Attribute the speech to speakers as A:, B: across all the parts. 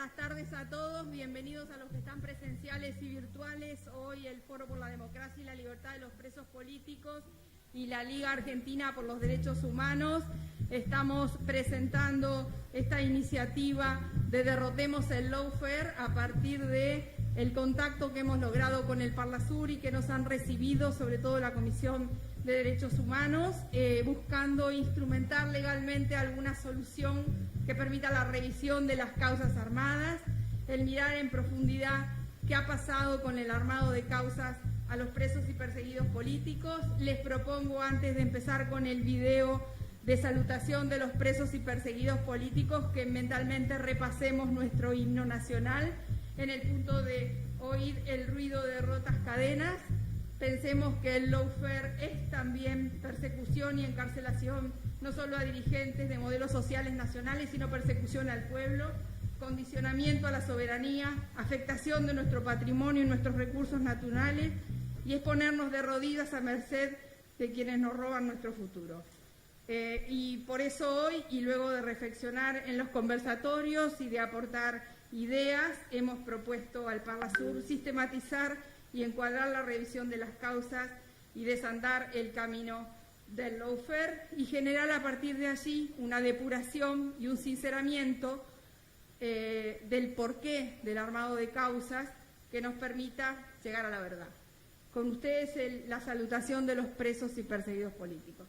A: Buenas tardes a todos, bienvenidos a los que están presenciales y virtuales. Hoy el Foro por la Democracia y la Libertad de los Presos Políticos y la Liga Argentina por los Derechos Humanos estamos presentando esta iniciativa de Derrotemos el Lawfare a partir de el contacto que hemos logrado con el Parlasur y que nos han recibido, sobre todo la Comisión de Derechos Humanos, buscando instrumentar legalmente alguna solución que permita la revisión de las causas armadas, el mirar en profundidad qué ha pasado con el armado de causas a los presos y perseguidos políticos. Les propongo, antes de empezar con el video de salutación de los presos y perseguidos políticos, que mentalmente repasemos nuestro himno nacional en el punto de oír el ruido de rotas cadenas. Pensemos que el lawfare es también persecución y encarcelación no solo a dirigentes de modelos sociales nacionales, sino persecución al pueblo, condicionamiento a la soberanía, afectación de nuestro patrimonio y nuestros recursos naturales, y es ponernos de rodillas a merced de quienes nos roban nuestro futuro. Y por eso hoy, y luego de reflexionar en los conversatorios y de aportar ideas, hemos propuesto al Parlasur sistematizar y encuadrar la revisión de las causas y desandar el camino del lawfare y generar a partir de allí una depuración y un sinceramiento del porqué del armado de causas que nos permita llegar a la verdad. Con ustedes la salutación de los presos y perseguidos políticos.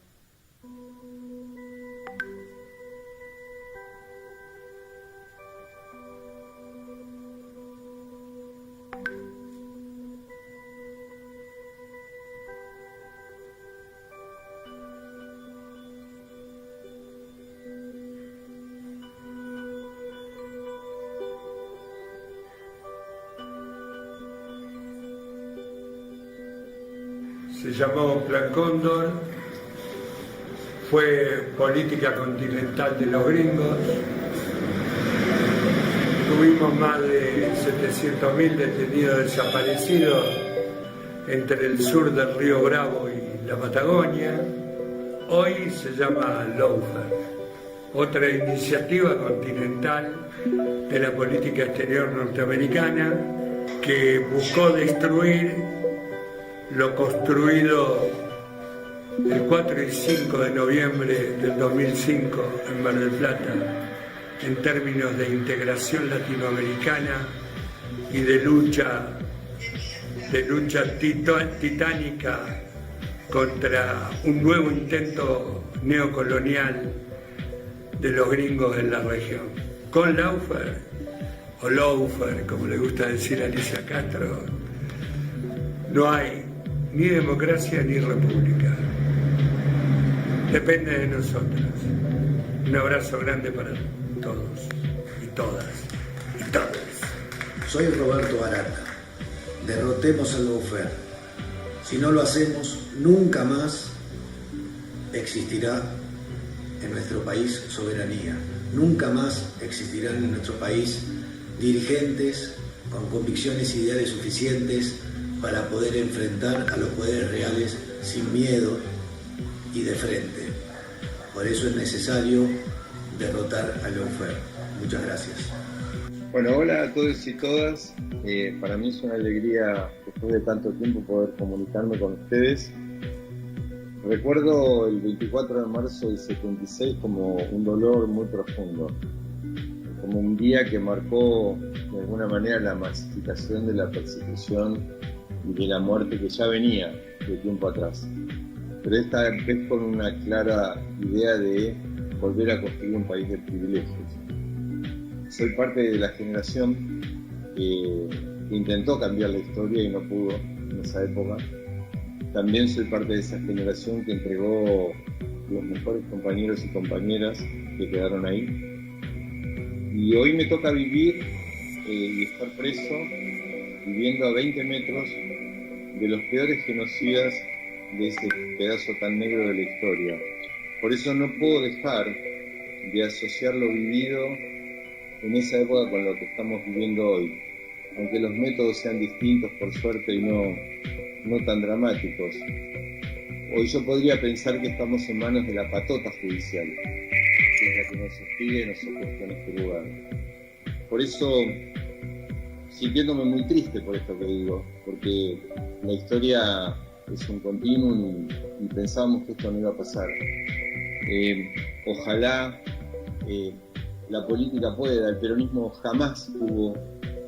B: Se llamó Plan Cóndor, fue política continental de los gringos, tuvimos más de 700.000 detenidos desaparecidos entre el sur del Río Bravo y la Patagonia. Hoy se llama lawfare, otra iniciativa continental de la política exterior norteamericana que buscó destruir lo construido el 4 y 5 de noviembre del 2005 en Mar del Plata, en términos de integración latinoamericana y de lucha titánica contra un nuevo intento neocolonial de los gringos en la región. Con lawfare, o lawfare, como le gusta decir a Alicia Castro, no hay ni democracia ni república. Depende de nosotros. Un abrazo grande para todos y todas y todos.
C: Soy Roberto Arata. Derrotemos el lawfare. Si no lo hacemos, nunca más existirá en nuestro país soberanía. Nunca más existirán en nuestro país dirigentes con convicciones ideales suficientes para poder enfrentar a los poderes reales sin miedo y de frente. Por eso es necesario derrotar al lawfare. Muchas gracias.
D: Bueno, hola a todos y todas. Para mí es una alegría, después de tanto tiempo, poder comunicarme con ustedes. Recuerdo el 24 de marzo del 76 como un dolor muy profundo, como un día que marcó de alguna manera la masificación de la persecución y de la muerte que ya venía de tiempo atrás. Pero esta vez con una clara idea de volver a construir un país de privilegios. Soy parte de la generación que intentó cambiar la historia y no pudo en esa época. También soy parte de esa generación que entregó los mejores compañeros y compañeras que quedaron ahí. Y hoy me toca vivir y estar preso, viviendo a 20 metros de los peores genocidas de ese pedazo tan negro de la historia. Por eso no puedo dejar de asociar lo vivido en esa época con lo que estamos viviendo hoy, aunque los métodos sean distintos, por suerte, y no tan dramáticos. Hoy yo podría pensar que estamos en manos de la patota judicial, que es la que nos hostiga y nos ha puesto en este lugar. por eso, sintiéndome muy triste por esto que digo, porque la historia es un continuum y pensábamos que esto no iba a pasar. Ojalá la política pueda, el peronismo jamás tuvo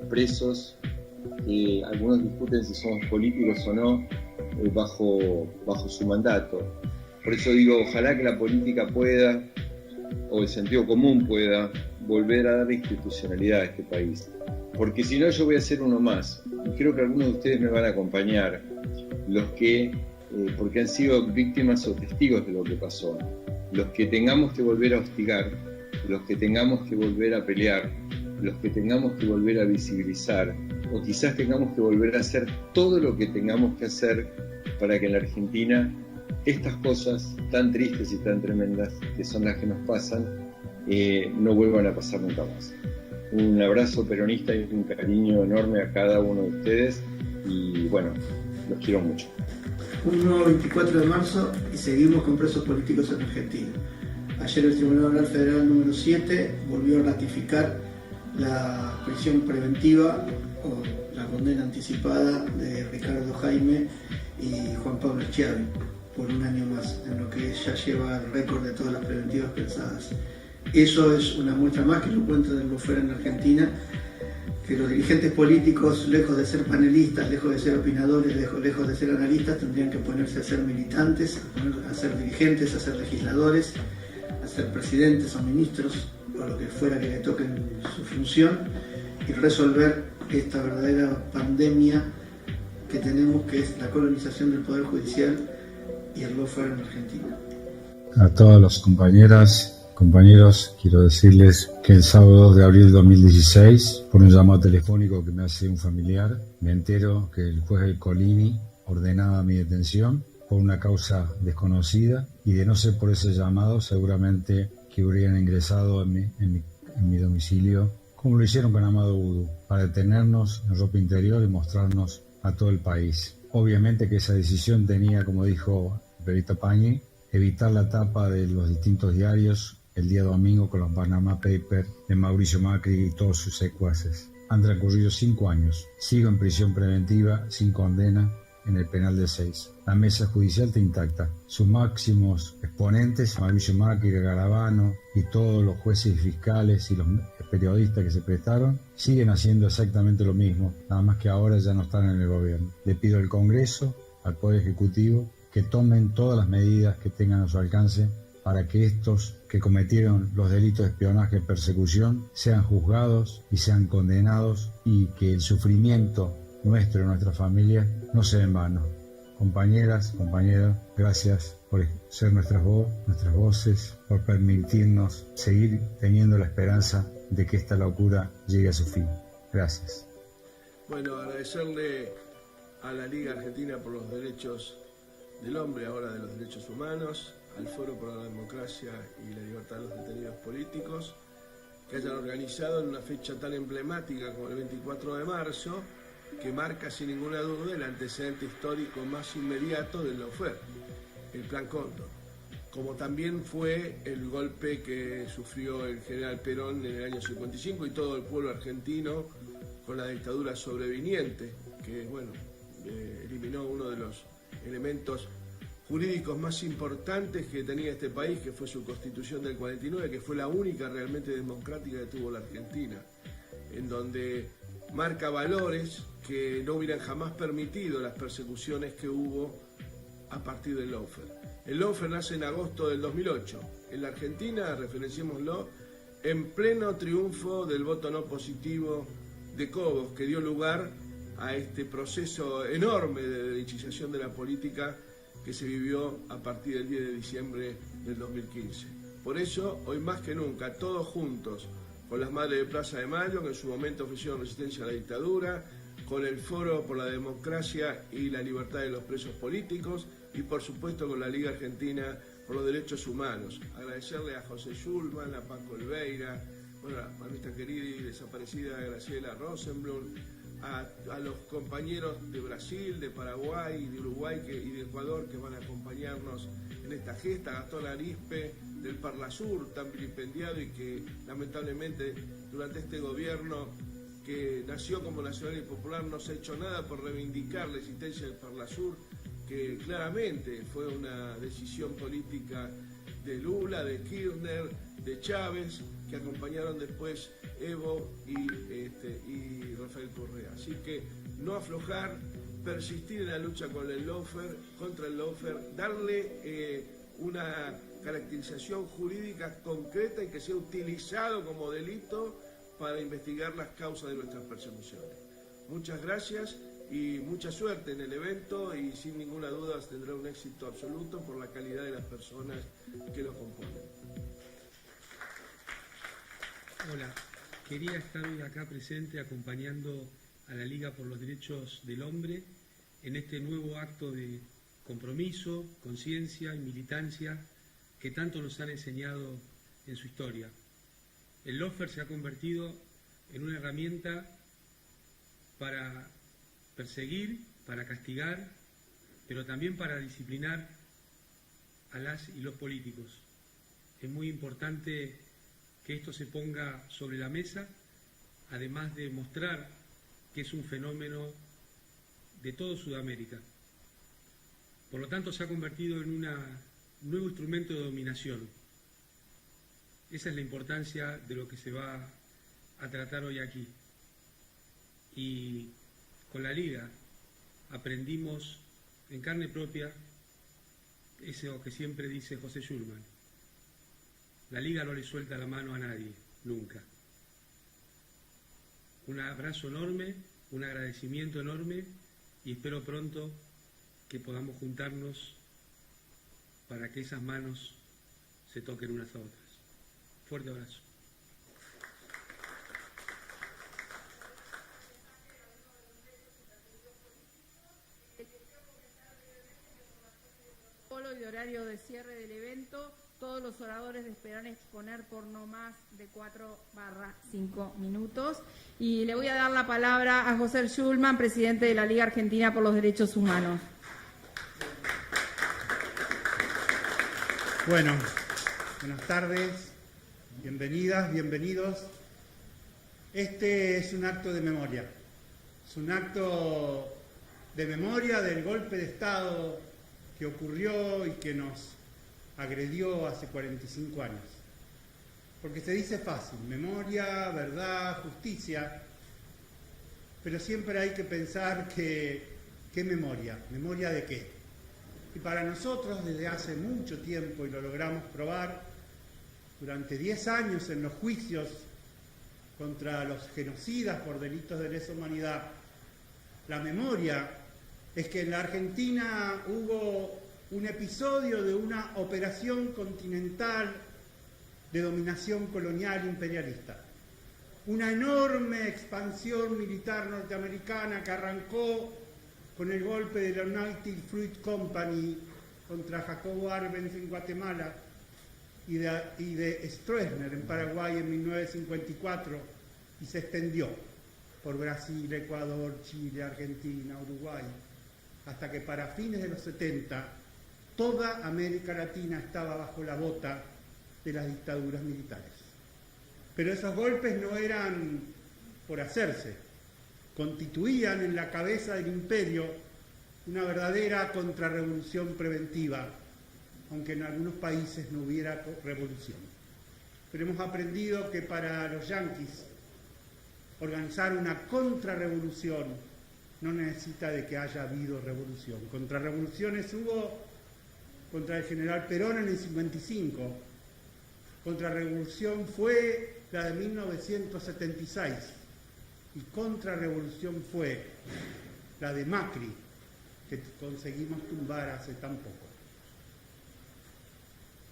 D: presos, algunos discuten si somos políticos o no, bajo su mandato. Por eso digo, ojalá que la política pueda, o el sentido común pueda, volver a dar institucionalidad a este país. Porque si no, yo voy a ser uno más. Y creo que algunos de ustedes me van a acompañar, los que, porque han sido víctimas o testigos de lo que pasó, los que tengamos que volver a hostigar, los que tengamos que volver a pelear, los que tengamos que volver a visibilizar, o quizás tengamos que volver a hacer todo lo que tengamos que hacer para que en la Argentina estas cosas tan tristes y tan tremendas que son las que nos pasan, no vuelvan a pasar nunca más. Un abrazo peronista y un cariño enorme a cada uno de ustedes y bueno, los quiero mucho.
E: Un nuevo 24 de marzo y seguimos con presos políticos en Argentina. Ayer el Tribunal Oral Federal número 7 volvió a ratificar la prisión preventiva o la condena anticipada de Ricardo Jaime y Juan Pablo Schiavi por un año más, en lo que ya lleva el récord de todas las preventivas pensadas. Eso es una muestra más que lo encuentra del lawfare en Argentina, que los dirigentes políticos, lejos de ser panelistas, lejos de ser opinadores, lejos de ser analistas, tendrían que ponerse a ser militantes, a ser dirigentes, a ser legisladores, a ser presidentes o ministros, o lo que fuera que le toque en su función, y resolver esta verdadera pandemia que tenemos, que es la colonización del Poder Judicial y el lawfare en Argentina.
F: A todas las compañeros, quiero decirles que el sábado 2 de abril de 2016, por un llamado telefónico que me hace un familiar, me entero que el juez Colini ordenaba mi detención por una causa desconocida y de no ser por ese llamado seguramente que hubieran ingresado en mi domicilio, como lo hicieron con Amado Vudú, para detenernos en ropa interior y mostrarnos a todo el país. Obviamente que esa decisión tenía, como dijo Perito Pañi, evitar la tapa de los distintos diarios el día domingo con los Panama Papers de Mauricio Macri y todos sus secuaces. Han transcurrido 5 años. Sigo en prisión preventiva, sin condena, en el penal de 6. La mesa judicial está intacta. Sus máximos exponentes, Mauricio Macri, Garabano y todos los jueces y fiscales y los periodistas que se prestaron, siguen haciendo exactamente lo mismo, nada más que ahora ya no están en el gobierno. Le pido al Congreso, al Poder Ejecutivo, que tomen todas las medidas que tengan a su alcance para que estos que cometieron los delitos de espionaje y persecución sean juzgados y sean condenados y que el sufrimiento nuestro y nuestra familia no sea en vano. Compañeras, compañeros, gracias por ser nuestras voces, por permitirnos seguir teniendo la esperanza de que esta locura llegue a su fin. Gracias.
G: Bueno, agradecerle a la Liga Argentina por los Derechos del Hombre, ahora de los Derechos Humanos, al Foro por la Democracia y la Libertad de los Detenidos Políticos, que hayan organizado en una fecha tan emblemática como el 24 de marzo, que marca sin ninguna duda el antecedente histórico más inmediato del lawfare, el Plan Cóndor, como también fue el golpe que sufrió el general Perón en el año 55 y todo el pueblo argentino con la dictadura sobreviniente, que bueno, eliminó uno de los elementos jurídicos más importantes que tenía este país, que fue su Constitución del 49, que fue la única realmente democrática que tuvo la Argentina, en donde marca valores que no hubieran jamás permitido las persecuciones que hubo a partir del lawfare. El lawfare nace en agosto del 2008. En la Argentina, referenciémoslo, en pleno triunfo del voto no positivo de Cobos, que dio lugar a este proceso enorme de derechización de la política que se vivió a partir del 10 de diciembre del 2015. Por eso, hoy más que nunca, todos juntos, con las Madres de Plaza de Mayo, que en su momento ofrecieron resistencia a la dictadura, con el Foro por la Democracia y la Libertad de los Presos Políticos y por supuesto con la Liga Argentina por los Derechos Humanos. Agradecerle a José Schulman, a Paco Olveira, bueno, a nuestra querida y desaparecida Graciela Rosenblum, a los compañeros de Brasil, de Paraguay, de Uruguay y de Ecuador que van a acompañarnos en esta gesta, a Gastón Arispe, del Parlasur tan vilipendiado y que lamentablemente durante este gobierno que nació como Nacional y Popular no se ha hecho nada por reivindicar la existencia del Parlasur, que claramente fue una decisión política de Lula, de Kirchner, de Chávez, que acompañaron después Evo y Rafael Correa. Así que no aflojar, persistir en la lucha contra el lawfare, darle una caracterización jurídica concreta y que sea utilizado como delito para investigar las causas de nuestras persecuciones. Muchas gracias y mucha suerte en el evento, y sin ninguna duda tendrá un éxito absoluto por la calidad de las personas que lo componen.
H: Hola, quería estar hoy acá presente acompañando a la Liga por los Derechos del Hombre en este nuevo acto de compromiso, conciencia y militancia que tanto nos han enseñado en su historia. El lawfare se ha convertido en una herramienta para perseguir, para castigar, pero también para disciplinar a las y los políticos. Es muy importante que esto se ponga sobre la mesa, además de mostrar que es un fenómeno de toda Sudamérica. Por lo tanto, se ha convertido en un nuevo instrumento de dominación. Esa es la importancia de lo que se va a tratar hoy aquí. Y con la Liga aprendimos en carne propia eso que siempre dice José Schulman: la Liga no le suelta la mano a nadie, nunca. Un abrazo enorme, un agradecimiento enorme, y espero pronto que podamos juntarnos para que esas manos se toquen unas a otras. Fuerte abrazo.
A: Y de horario de cierre del evento, todos los oradores deberán exponer por no más de 4/5 minutos. Y le voy a dar la palabra a José Schulman, presidente de la Liga Argentina por los Derechos Humanos.
I: Bueno, buenas tardes, bienvenidas, bienvenidos. Este es un acto de memoria, es un acto de memoria del golpe de Estado que ocurrió y que nos agredió hace 45 años. Porque se dice fácil, memoria, verdad, justicia, pero siempre hay que pensar ¿qué memoria? ¿Memoria de qué? Y para nosotros, desde hace mucho tiempo, y lo logramos probar, durante 10 años en los juicios contra los genocidas por delitos de lesa humanidad, la memoria es que en la Argentina hubo un episodio de una operación continental de dominación colonial imperialista. Una enorme expansión militar norteamericana que arrancó con el golpe de la United Fruit Company contra Jacobo Arbenz en Guatemala y de Stroessner en Paraguay en 1954, y se extendió por Brasil, Ecuador, Chile, Argentina, Uruguay, hasta que para fines de los 70 toda América Latina estaba bajo la bota de las dictaduras militares. Pero esos golpes no eran por hacerse, constituían en la cabeza del imperio una verdadera contrarrevolución preventiva, aunque en algunos países no hubiera revolución. Pero hemos aprendido que para los yanquis organizar una contrarrevolución no necesita de que haya habido revolución. Contrarrevoluciones hubo contra el general Perón en el 55. Contrarrevolución fue la de 1976. Y contrarrevolución fue la de Macri, que conseguimos tumbar hace tan poco.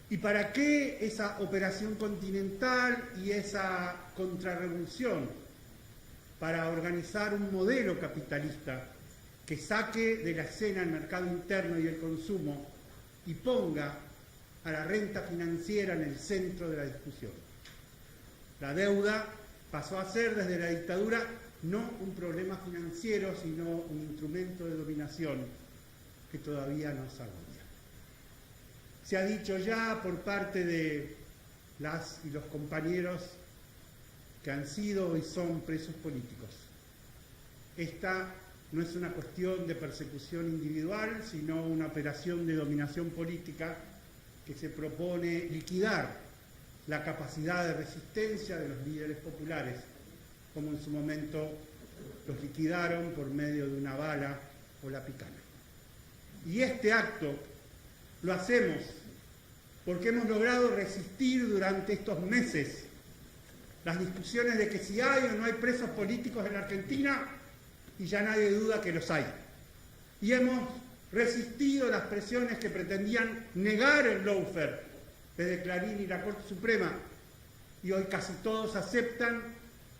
I: ¿Y para qué esa operación continental y esa contrarrevolución? Para organizar un modelo capitalista que saque de la escena el mercado interno y el consumo y ponga a la renta financiera en el centro de la discusión. La deuda pasó a ser desde la dictadura no un problema financiero, sino un instrumento de dominación que todavía nos agobia. Se ha dicho ya por parte de las y los compañeros que han sido y son presos políticos. Esta no es una cuestión de persecución individual, sino una operación de dominación política que se propone liquidar la capacidad de resistencia de los líderes populares, como en su momento los liquidaron por medio de una bala o la picana. Y este acto lo hacemos porque hemos logrado resistir durante estos meses las discusiones de que si hay o no hay presos políticos en la Argentina, y ya nadie duda que los hay. Y hemos resistido las presiones que pretendían negar el lawfare desde Clarín y la Corte Suprema, y hoy casi todos aceptan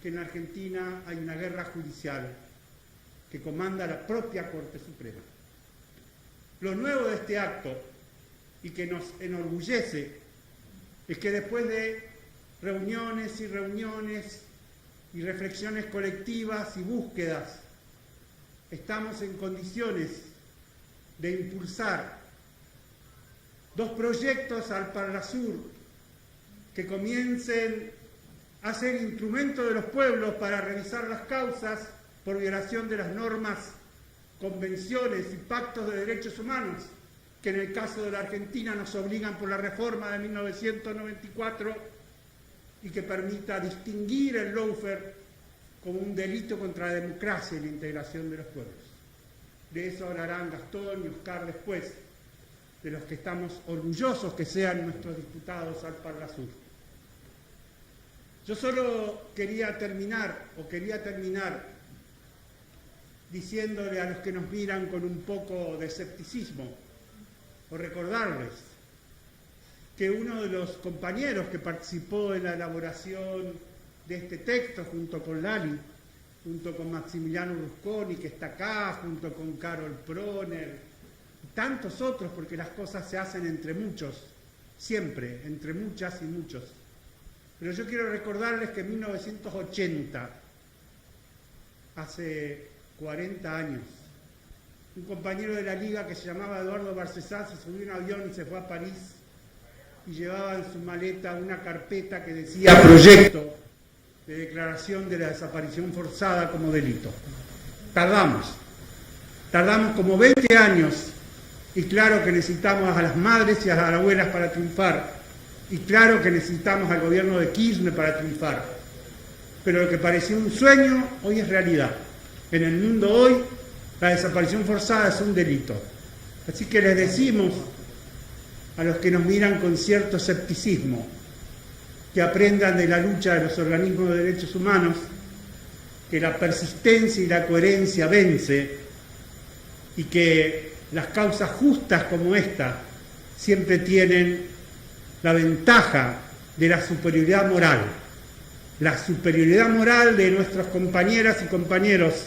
I: que en Argentina hay una guerra judicial que comanda la propia Corte Suprema. Lo nuevo de este acto, y que nos enorgullece, es que después de reuniones y reuniones y reflexiones colectivas y búsquedas, estamos en condiciones de impulsar dos proyectos al Parlasur que comiencen a ser instrumento de los pueblos para revisar las causas por violación de las normas, convenciones y pactos de derechos humanos que en el caso de la Argentina nos obligan por la reforma de 1994 y que permita distinguir el lawfare como un delito contra la democracia y la integración de los pueblos. De eso hablarán Gastón y Oscar después, de los que estamos orgullosos que sean nuestros diputados al Parlasur. Yo solo quería terminar diciéndole a los que nos miran con un poco de escepticismo, o recordarles que uno de los compañeros que participó en la elaboración de este texto, junto con Lali, junto con Maximiliano Rusconi, que está acá, junto con Carol Proner, y tantos otros, porque las cosas se hacen entre muchos, siempre, entre muchas y muchos. Pero yo quiero recordarles que en 1980, hace 40 años, un compañero de la Liga que se llamaba Eduardo Barcesá se subió a un avión y se fue a París y llevaba en su maleta una carpeta que decía proyecto de declaración de la desaparición forzada como delito. Tardamos como 20 años, y claro que necesitamos a las madres y a las abuelas para triunfar, y claro que necesitamos al gobierno de Kirchner para triunfar, pero lo que parecía un sueño hoy es realidad. En el mundo hoy la desaparición forzada es un delito. Así que les decimos a los que nos miran con cierto escepticismo que aprendan de la lucha de los organismos de derechos humanos, que la persistencia y la coherencia vence, y que las causas justas como esta siempre tienen la ventaja de la superioridad moral de nuestras compañeras y compañeros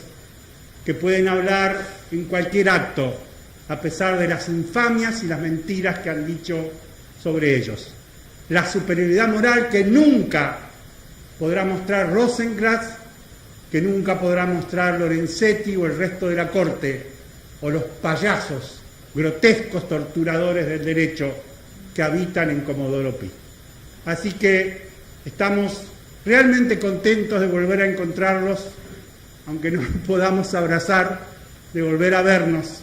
I: que pueden hablar en cualquier acto, a pesar de las infamias y las mentiras que han dicho sobre ellos. La superioridad moral que nunca podrá mostrar Rosenkrantz, que nunca podrá mostrar Lorenzetti o el resto de la Corte, o los payasos, grotescos torturadores del derecho que habitan en Comodoro Pi. Así que estamos realmente contentos de volver a encontrarlos, aunque no podamos abrazar, de volver a vernos,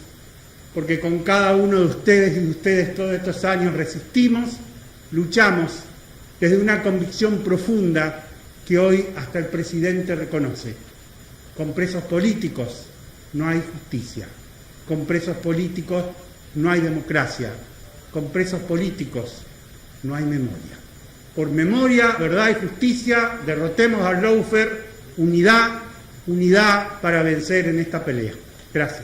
I: porque con cada uno de ustedes y de ustedes todos estos años resistimos, luchamos desde una convicción profunda que hoy hasta el presidente reconoce. Con presos políticos no hay justicia, con presos políticos no hay democracia, con presos políticos no hay memoria. Por memoria, verdad y justicia, derrotemos al lawfare, unidad para vencer en esta pelea. Gracias.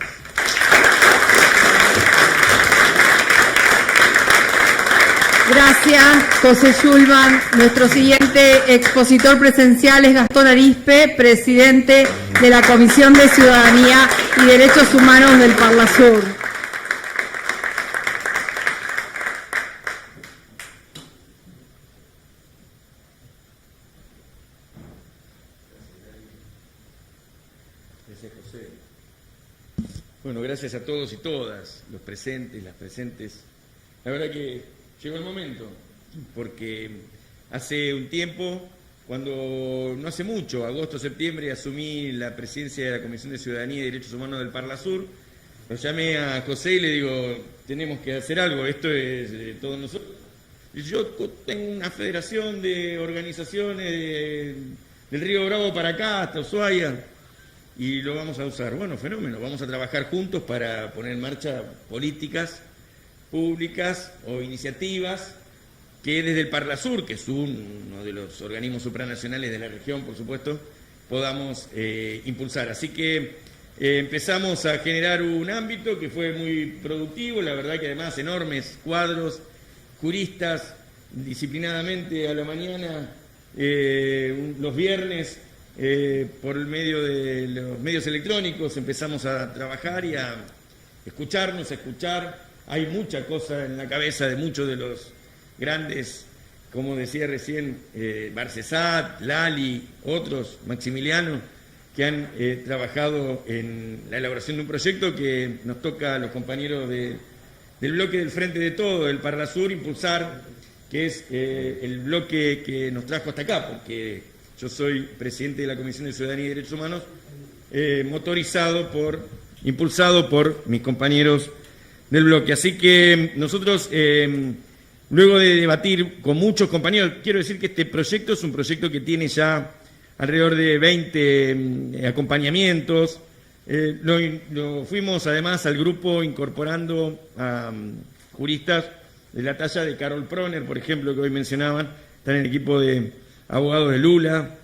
A: Gracias, José Schulman. Nuestro siguiente expositor presencial es Gastón Arispe, presidente de la Comisión de Ciudadanía y Derechos Humanos del Parlasur.
J: Gracias, José. Bueno, gracias a todos y todas, los presentes, las presentes. La verdad que llegó el momento, porque hace un tiempo, cuando no hace mucho, agosto, septiembre, asumí la presidencia de la Comisión de Ciudadanía y Derechos Humanos del Parlasur, lo llamé a José y le digo, tenemos que hacer algo, esto es de todos nosotros. Y yo tengo una federación de organizaciones del Río Bravo para acá, hasta Ushuaia, y lo vamos a usar. Bueno, fenómeno, vamos a trabajar juntos para poner en marcha políticas públicas o iniciativas que desde el Parlasur, que es uno de los organismos supranacionales de la región, por supuesto, podamos impulsar. Así que empezamos a generar un ámbito que fue muy productivo, la verdad que además enormes cuadros, juristas, disciplinadamente a la mañana, los viernes, por el medio de los medios electrónicos, empezamos a trabajar y a escucharnos, a escuchar. Hay mucha cosa en la cabeza de muchos de los grandes, como decía recién, Barcesat, Lali, otros, Maximiliano, que han trabajado en la elaboración de un proyecto que nos toca a los compañeros del bloque del Frente de Todo, del Parlasur, impulsar, que es el bloque que nos trajo hasta acá, porque yo soy presidente de la Comisión de Ciudadanía y Derechos Humanos, impulsado por mis compañeros del bloque. Así que nosotros, luego de debatir con muchos compañeros, quiero decir que este proyecto es un proyecto que tiene ya alrededor de 20 acompañamientos. Lo fuimos además al grupo incorporando a juristas de la talla de Carol Proner, por ejemplo, que hoy mencionaban, está en el equipo de abogados de Lula,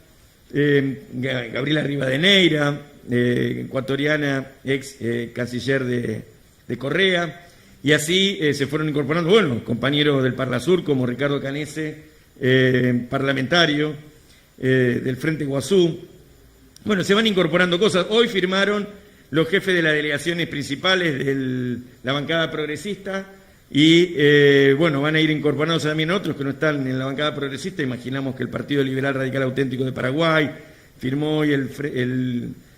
J: Gabriela Rivadeneira, ecuatoriana, ex canciller de Correa, y así se fueron incorporando, bueno, compañeros del Parlasur como Ricardo Canese, parlamentario del Frente Guazú. Bueno, se van incorporando cosas. Hoy firmaron los jefes de las delegaciones principales de la bancada progresista y, bueno, van a ir incorporándose también otros que no están en la bancada progresista. Imaginamos que el Partido Liberal Radical Auténtico de Paraguay firmó hoy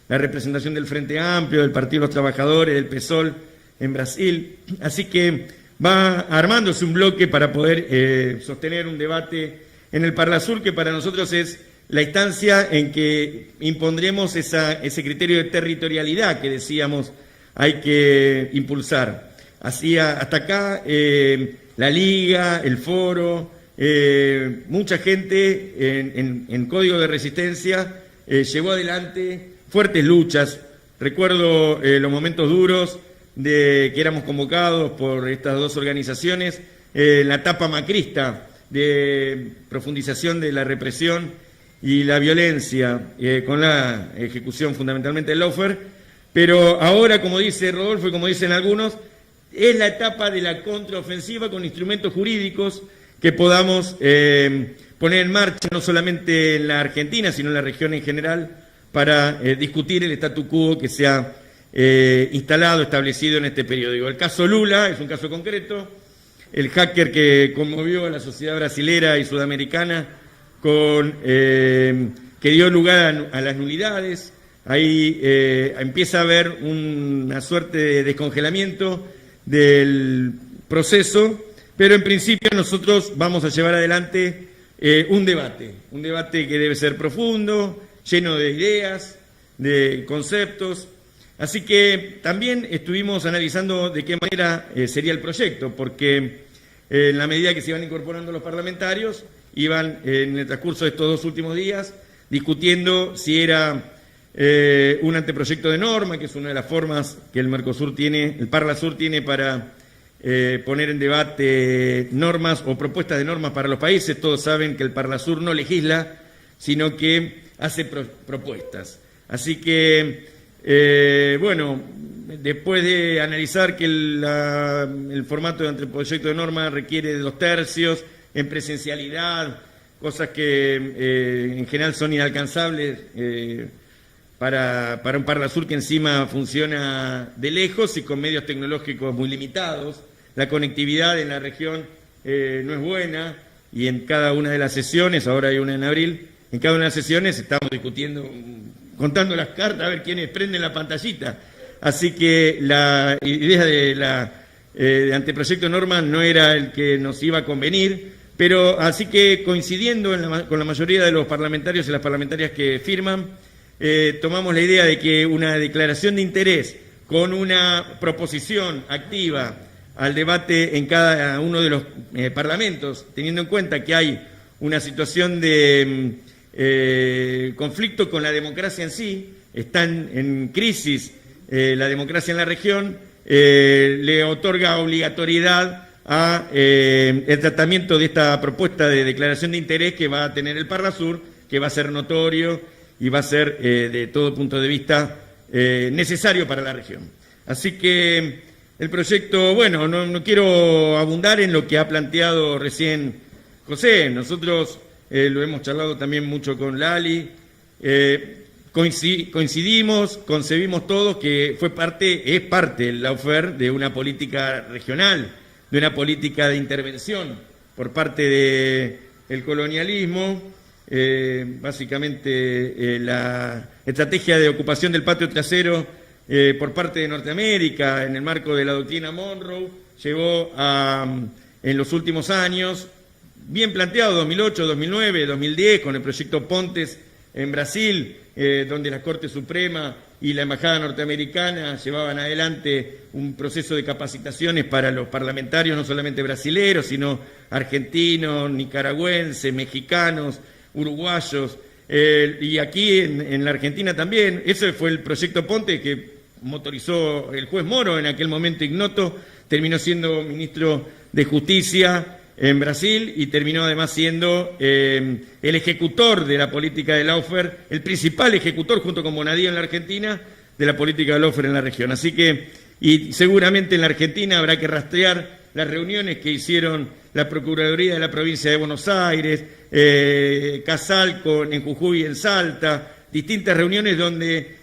J: la representación del Frente Amplio, del Partido de los Trabajadores, del PSOL en Brasil. Así que va armándose un bloque para poder sostener un debate en el Parlasur, que para nosotros es la instancia en que impondremos ese criterio de territorialidad que decíamos hay que impulsar. Así hasta acá la Liga, el Foro, mucha gente en Código de Resistencia llevó adelante fuertes luchas. Recuerdo los momentos duros de que éramos convocados por estas dos organizaciones, la etapa macrista de profundización de la represión y la violencia, con la ejecución fundamentalmente del lawfare, pero ahora, como dice Rodolfo y como dicen algunos, es la etapa de la contraofensiva con instrumentos jurídicos que podamos poner en marcha, no solamente en la Argentina, sino en la región en general, para discutir el statu quo que se ha instalado, establecido en este periodo. El caso Lula es un caso concreto, el hacker que conmovió a la sociedad brasilera y sudamericana, que dio lugar a las nulidades. Ahí empieza a haber una suerte de descongelamiento del proceso, pero en principio nosotros vamos a llevar adelante un debate que debe ser profundo, lleno de ideas, de conceptos. Así que también estuvimos analizando de qué manera sería el proyecto, porque en la medida que se iban incorporando los parlamentarios, iban en el transcurso de estos 2 últimos días discutiendo si era un anteproyecto de norma, que es una de las formas que el Parlasur tiene para poner en debate normas o propuestas de normas para los países. Todos saben que el Parlasur no legisla, sino que hace propuestas. Así que, bueno, después de analizar que el formato de anteproyecto de norma requiere de 2/3, en presencialidad, cosas que en general son inalcanzables para un Parlasur que encima funciona de lejos y con medios tecnológicos muy limitados. La conectividad en la región no es buena y en cada una de las sesiones, ahora hay una en abril, en cada una de las sesiones estamos discutiendo, contando las cartas, a ver quiénes prenden la pantallita. Así que la idea de la de anteproyecto de norma no era el que nos iba a convenir, pero así que coincidiendo con la mayoría de los parlamentarios y las parlamentarias que firman, tomamos la idea de que una declaración de interés con una proposición activa al debate en cada uno de los parlamentos, teniendo en cuenta que hay una situación de conflicto con la democracia en sí, están en crisis la democracia en la región, le otorga obligatoriedad a el tratamiento de esta propuesta de declaración de interés que va a tener el Parlasur, que va a ser notorio y va a ser de todo punto de vista necesario para la región. Así que el proyecto, bueno, no quiero abundar en lo que ha planteado recién José, nosotros lo hemos charlado también mucho con Lali, coincidimos, concebimos todos que es parte la oferta de una política regional, de una política de intervención por parte del colonialismo, básicamente la estrategia de ocupación del patio trasero por parte de Norteamérica en el marco de la doctrina Monroe llevó en los últimos años, bien planteado, 2008, 2009, 2010, con el proyecto Pontes en Brasil, donde la Corte Suprema y la Embajada norteamericana llevaban adelante un proceso de capacitaciones para los parlamentarios, no solamente brasileros, sino argentinos, nicaragüenses, mexicanos, uruguayos, y aquí en la Argentina también. Ese fue el proyecto Pontes que motorizó el juez Moro, en aquel momento ignoto, terminó siendo ministro de Justicia en Brasil y terminó además siendo el ejecutor de la política de lawfare, el principal ejecutor junto con Bonadío en la Argentina de la política de lawfare en la región. Así que, y seguramente en la Argentina habrá que rastrear las reuniones que hicieron la Procuraduría de la Provincia de Buenos Aires, Casal en Jujuy, en Salta, distintas reuniones donde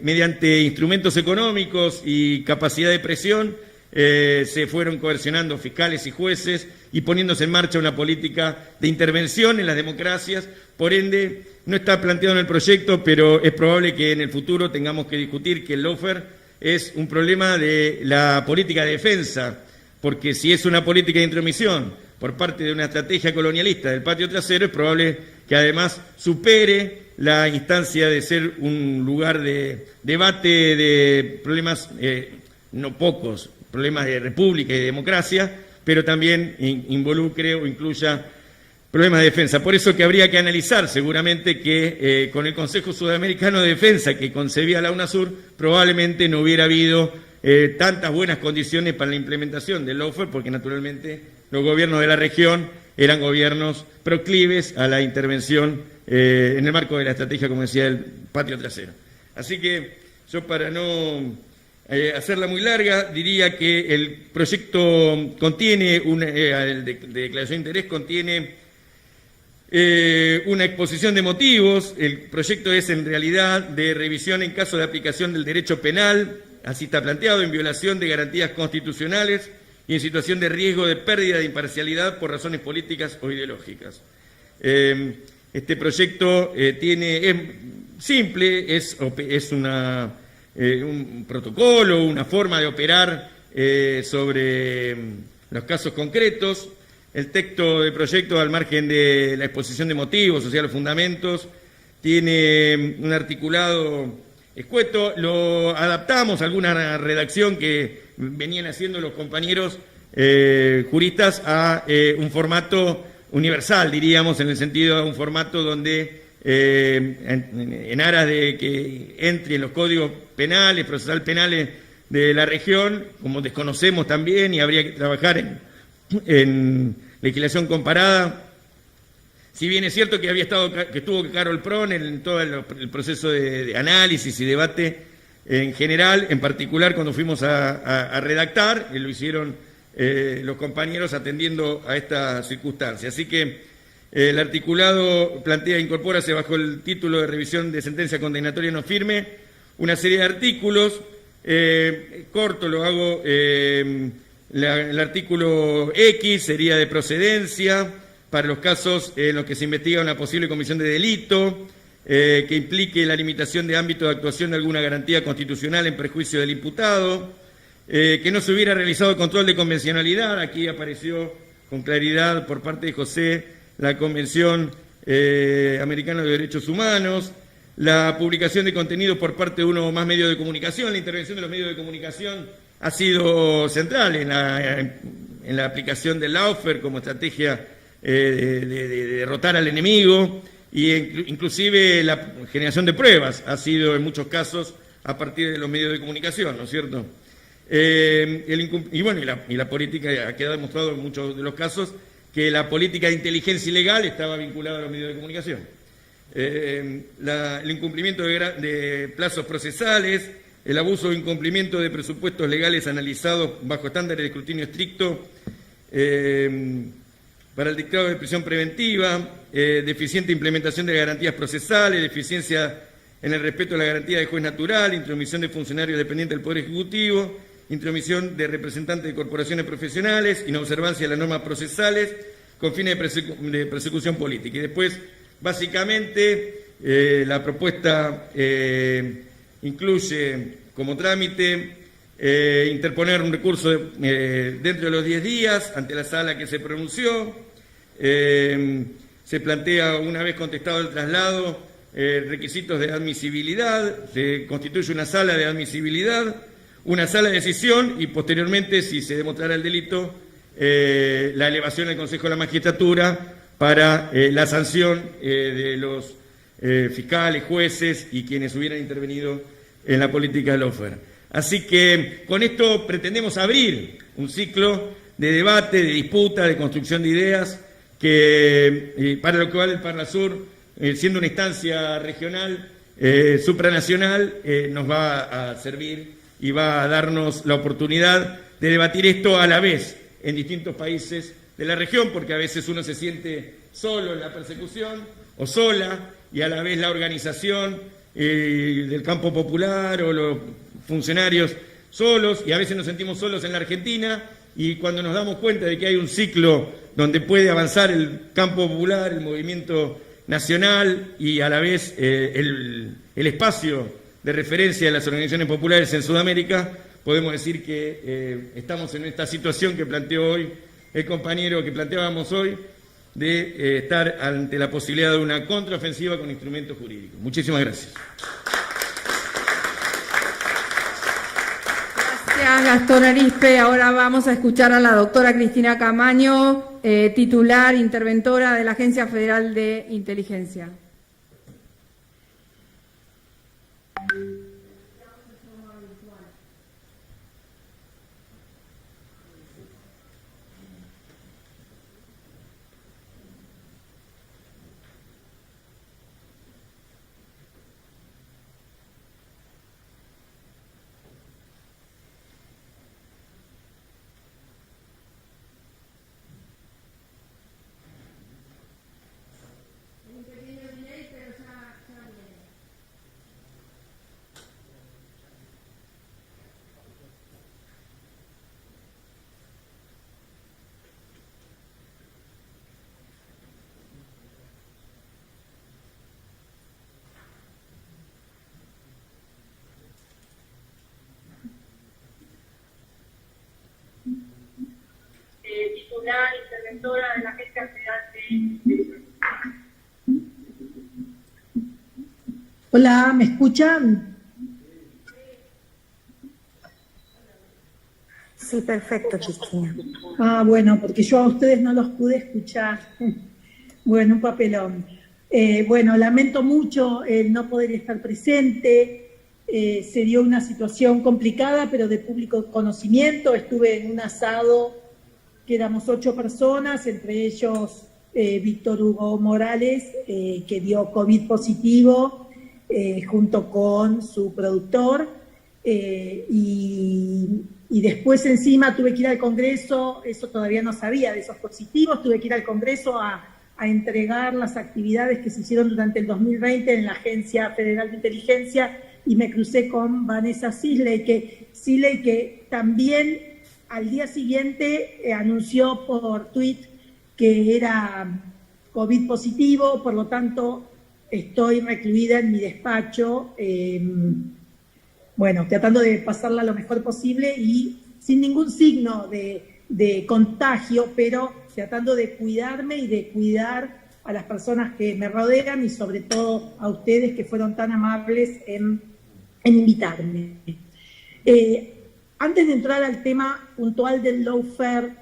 J: mediante instrumentos económicos y capacidad de presión se fueron coercionando fiscales y jueces y poniéndose en marcha una política de intervención en las democracias. Por ende, no está planteado en el proyecto, pero es probable que en el futuro tengamos que discutir que el lawfare es un problema de la política de defensa, porque si es una política de intromisión por parte de una estrategia colonialista del patio trasero, es probable que además supere la instancia de ser un lugar de debate de problemas, no pocos, problemas de república y de democracia, pero también involucre o incluya problemas de defensa. Por eso que habría que analizar seguramente que con el Consejo Sudamericano de Defensa que concebía la UNASUR, probablemente no hubiera habido tantas buenas condiciones para la implementación del lawfare, porque naturalmente los gobiernos de la región eran gobiernos proclives a la intervención en el marco de la estrategia, como decía, del patio trasero. Así que yo, para no hacerla muy larga, diría que el proyecto contiene, el de declaración de interés contiene una exposición de motivos. El proyecto es en realidad de revisión en caso de aplicación del derecho penal, así está planteado, en violación de garantías constitucionales y en situación de riesgo de pérdida de imparcialidad por razones políticas o ideológicas. Este proyecto es simple, es un protocolo, una forma de operar sobre los casos concretos. El texto del proyecto, al margen de la exposición de motivos, o sea, los fundamentos, tiene un articulado escueto. Lo adaptamos a alguna redacción que venían haciendo los compañeros juristas a un formato universal, diríamos, en el sentido de un formato donde en aras de que entre en los códigos penales, procesal penales de la región, como desconocemos también y habría que trabajar en legislación comparada. Si bien es cierto que estuvo Carol Pron en todo el proceso de análisis y debate en general, en particular cuando fuimos a redactar, lo hicieron los compañeros atendiendo a esta circunstancia. Así que el articulado incorpórase bajo el título de revisión de sentencia condenatoria no firme una serie de artículos. Corto lo hago. El artículo X sería de procedencia para los casos en los que se investiga una posible comisión de delito que implique la limitación de ámbito de actuación de alguna garantía constitucional en perjuicio del imputado. que no se hubiera realizado control de convencionalidad. Aquí apareció con claridad por parte de José la Convención Americana de Derechos Humanos, la publicación de contenidos por parte de uno o más medios de comunicación. La intervención de los medios de comunicación ha sido central en la aplicación del lawfare como estrategia de derrotar al enemigo, y inclusive la generación de pruebas ha sido en muchos casos a partir de los medios de comunicación, ¿no es cierto? Y la política, queda demostrado en muchos de los casos que la política de inteligencia ilegal estaba vinculada a los medios de comunicación. El incumplimiento de plazos procesales, el abuso o incumplimiento de presupuestos legales analizados bajo estándares de escrutinio estricto para el dictado de prisión preventiva, deficiente implementación de garantías procesales, deficiencia en el respeto a la garantía de juez natural, intromisión de funcionarios dependientes del Poder Ejecutivo, intromisión de representantes de corporaciones profesionales, inobservancia de las normas procesales con fines de persecución política. Y después, básicamente, la propuesta incluye como trámite interponer un recurso dentro de los 10 días ante la sala que se pronunció. Se plantea, una vez contestado el traslado, requisitos de admisibilidad, se constituye una sala de admisibilidad, una sala de decisión y posteriormente, si se demostrara el delito, la elevación al Consejo de la Magistratura para la sanción de los fiscales, jueces y quienes hubieran intervenido en la política del lawfare. Así que con esto pretendemos abrir un ciclo de debate, de disputa, de construcción de ideas, que para lo cual el Parlasur, siendo una instancia regional, supranacional, nos va a servir y va a darnos la oportunidad de debatir esto a la vez en distintos países de la región, porque a veces uno se siente solo en la persecución o sola, y a la vez la organización del campo popular o los funcionarios solos, y a veces nos sentimos solos en la Argentina, y cuando nos damos cuenta de que hay un ciclo donde puede avanzar el campo popular, el movimiento nacional y a la vez el espacio de referencia de las organizaciones populares en Sudamérica, podemos decir que estamos en esta situación que planteó hoy el compañero, que planteábamos hoy, de estar ante la posibilidad de una contraofensiva con instrumentos jurídicos. Muchísimas gracias.
A: Gracias, Gastón Arizpe. Ahora vamos a escuchar a la doctora Cristina Camaño, titular, interventora de la Agencia Federal de Inteligencia. Titular, interventora de la Agencia Federal de...
K: Hola, ¿me escuchan?
L: Sí, perfecto, Cristina.
K: Ah, bueno, porque yo a ustedes no los pude escuchar. Bueno, un papelón. Bueno, lamento mucho el no poder estar presente. Se dio una situación complicada, pero de público conocimiento. Estuve en un asado que éramos 8 personas, entre ellos Víctor Hugo Morales, que dio COVID positivo, junto con su productor, y después encima tuve que ir al Congreso, eso todavía no sabía de esos positivos, tuve que ir al Congreso a entregar las actividades que se hicieron durante el 2020 en la Agencia Federal de Inteligencia, y me crucé con Vanessa Sisley, que también al día siguiente anunció por tweet que era COVID positivo, por lo tanto estoy recluida en mi despacho bueno, tratando de pasarla lo mejor posible y sin ningún signo de contagio, pero tratando de cuidarme y de cuidar a las personas que me rodean y sobre todo a ustedes que fueron tan amables en invitarme. Antes de entrar al tema puntual del lawfare,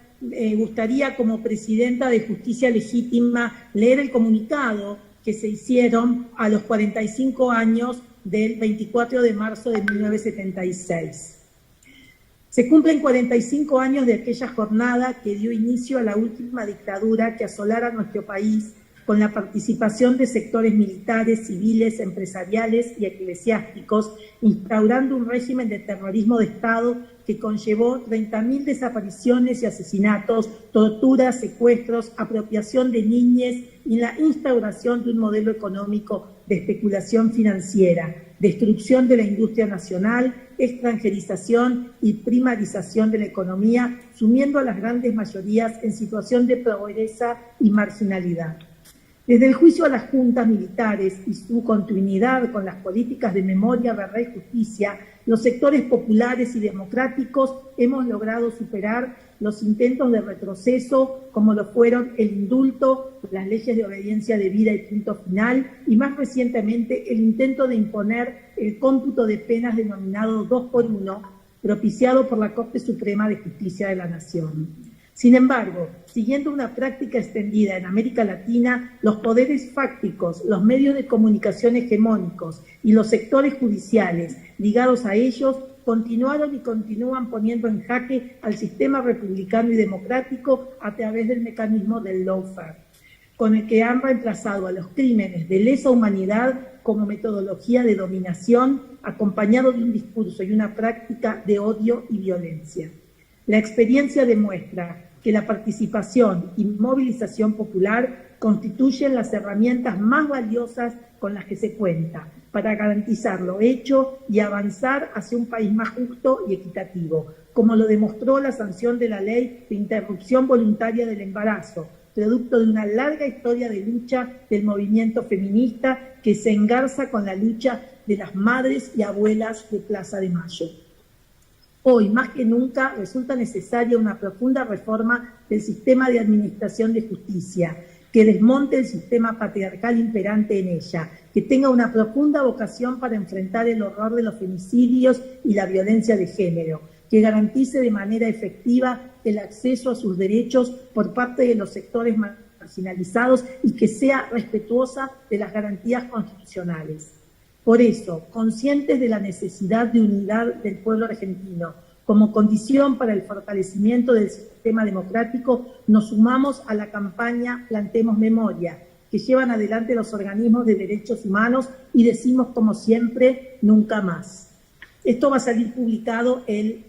K: gustaría como presidenta de Justicia Legítima leer el comunicado que se hicieron a los 45 años del 24 de marzo de 1976. Se cumplen 45 años de aquella jornada que dio inicio a la última dictadura que asolara nuestro país con la participación de sectores militares, civiles, empresariales y eclesiásticos, instaurando un régimen de terrorismo de Estado que conllevó 30.000 desapariciones y asesinatos, torturas, secuestros, apropiación de niñez y la instauración de un modelo económico de especulación financiera, destrucción de la industria nacional, extranjerización y primarización de la economía, sumiendo a las grandes mayorías en situación de pobreza y marginalidad. Desde el juicio a las juntas militares y su continuidad con las políticas de memoria, verdad y justicia, los sectores populares y democráticos hemos logrado superar los intentos de retroceso, como lo fueron el indulto, las leyes de obediencia debida y punto final, y más recientemente el intento de imponer el cómputo de penas denominado 2 por 1, propiciado por la Corte Suprema de Justicia de la Nación. Sin embargo, siguiendo una práctica extendida en América Latina, los poderes fácticos, los medios de comunicación hegemónicos y los sectores judiciales ligados a ellos continuaron y continúan poniendo en jaque al sistema republicano y democrático a través del mecanismo del lawfare, con el que han reemplazado a los crímenes de lesa humanidad como metodología de dominación, acompañado de un discurso y una práctica de odio y violencia. La experiencia demuestra que la participación y movilización popular constituyen las herramientas más valiosas con las que se cuenta para garantizar lo hecho y avanzar hacia un país más justo y equitativo, como lo demostró la sanción de la ley de interrupción voluntaria del embarazo, producto de una larga historia de lucha del movimiento feminista que se engarza con la lucha de las madres y abuelas de Plaza de Mayo. Hoy, más que nunca, resulta necesaria una profunda reforma del sistema de administración de justicia, que desmonte el sistema patriarcal imperante en ella, que tenga una profunda vocación para enfrentar el horror de los femicidios y la violencia de género, que garantice de manera efectiva el acceso a sus derechos por parte de los sectores marginalizados y que sea respetuosa de las garantías constitucionales. Por eso, conscientes de la necesidad de unidad del pueblo argentino como condición para el fortalecimiento del sistema democrático, nos sumamos a la campaña Plantemos Memoria, que llevan adelante los organismos de derechos humanos y decimos, como siempre, nunca más. Esto va a salir publicado el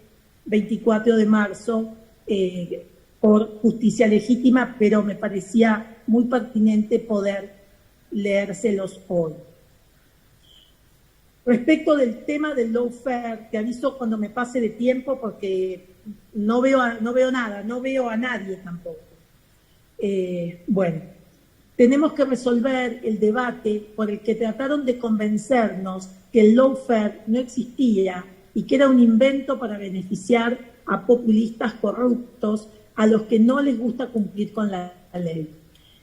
K: 24 de marzo por Justicia Legítima, pero me parecía muy pertinente poder leérselos hoy. Respecto del tema del lawfare, te aviso cuando me pase de tiempo porque no veo nada, no veo a nadie tampoco. Bueno, tenemos que resolver el debate por el que trataron de convencernos que el lawfare no existía y que era un invento para beneficiar a populistas corruptos a los que no les gusta cumplir con la ley.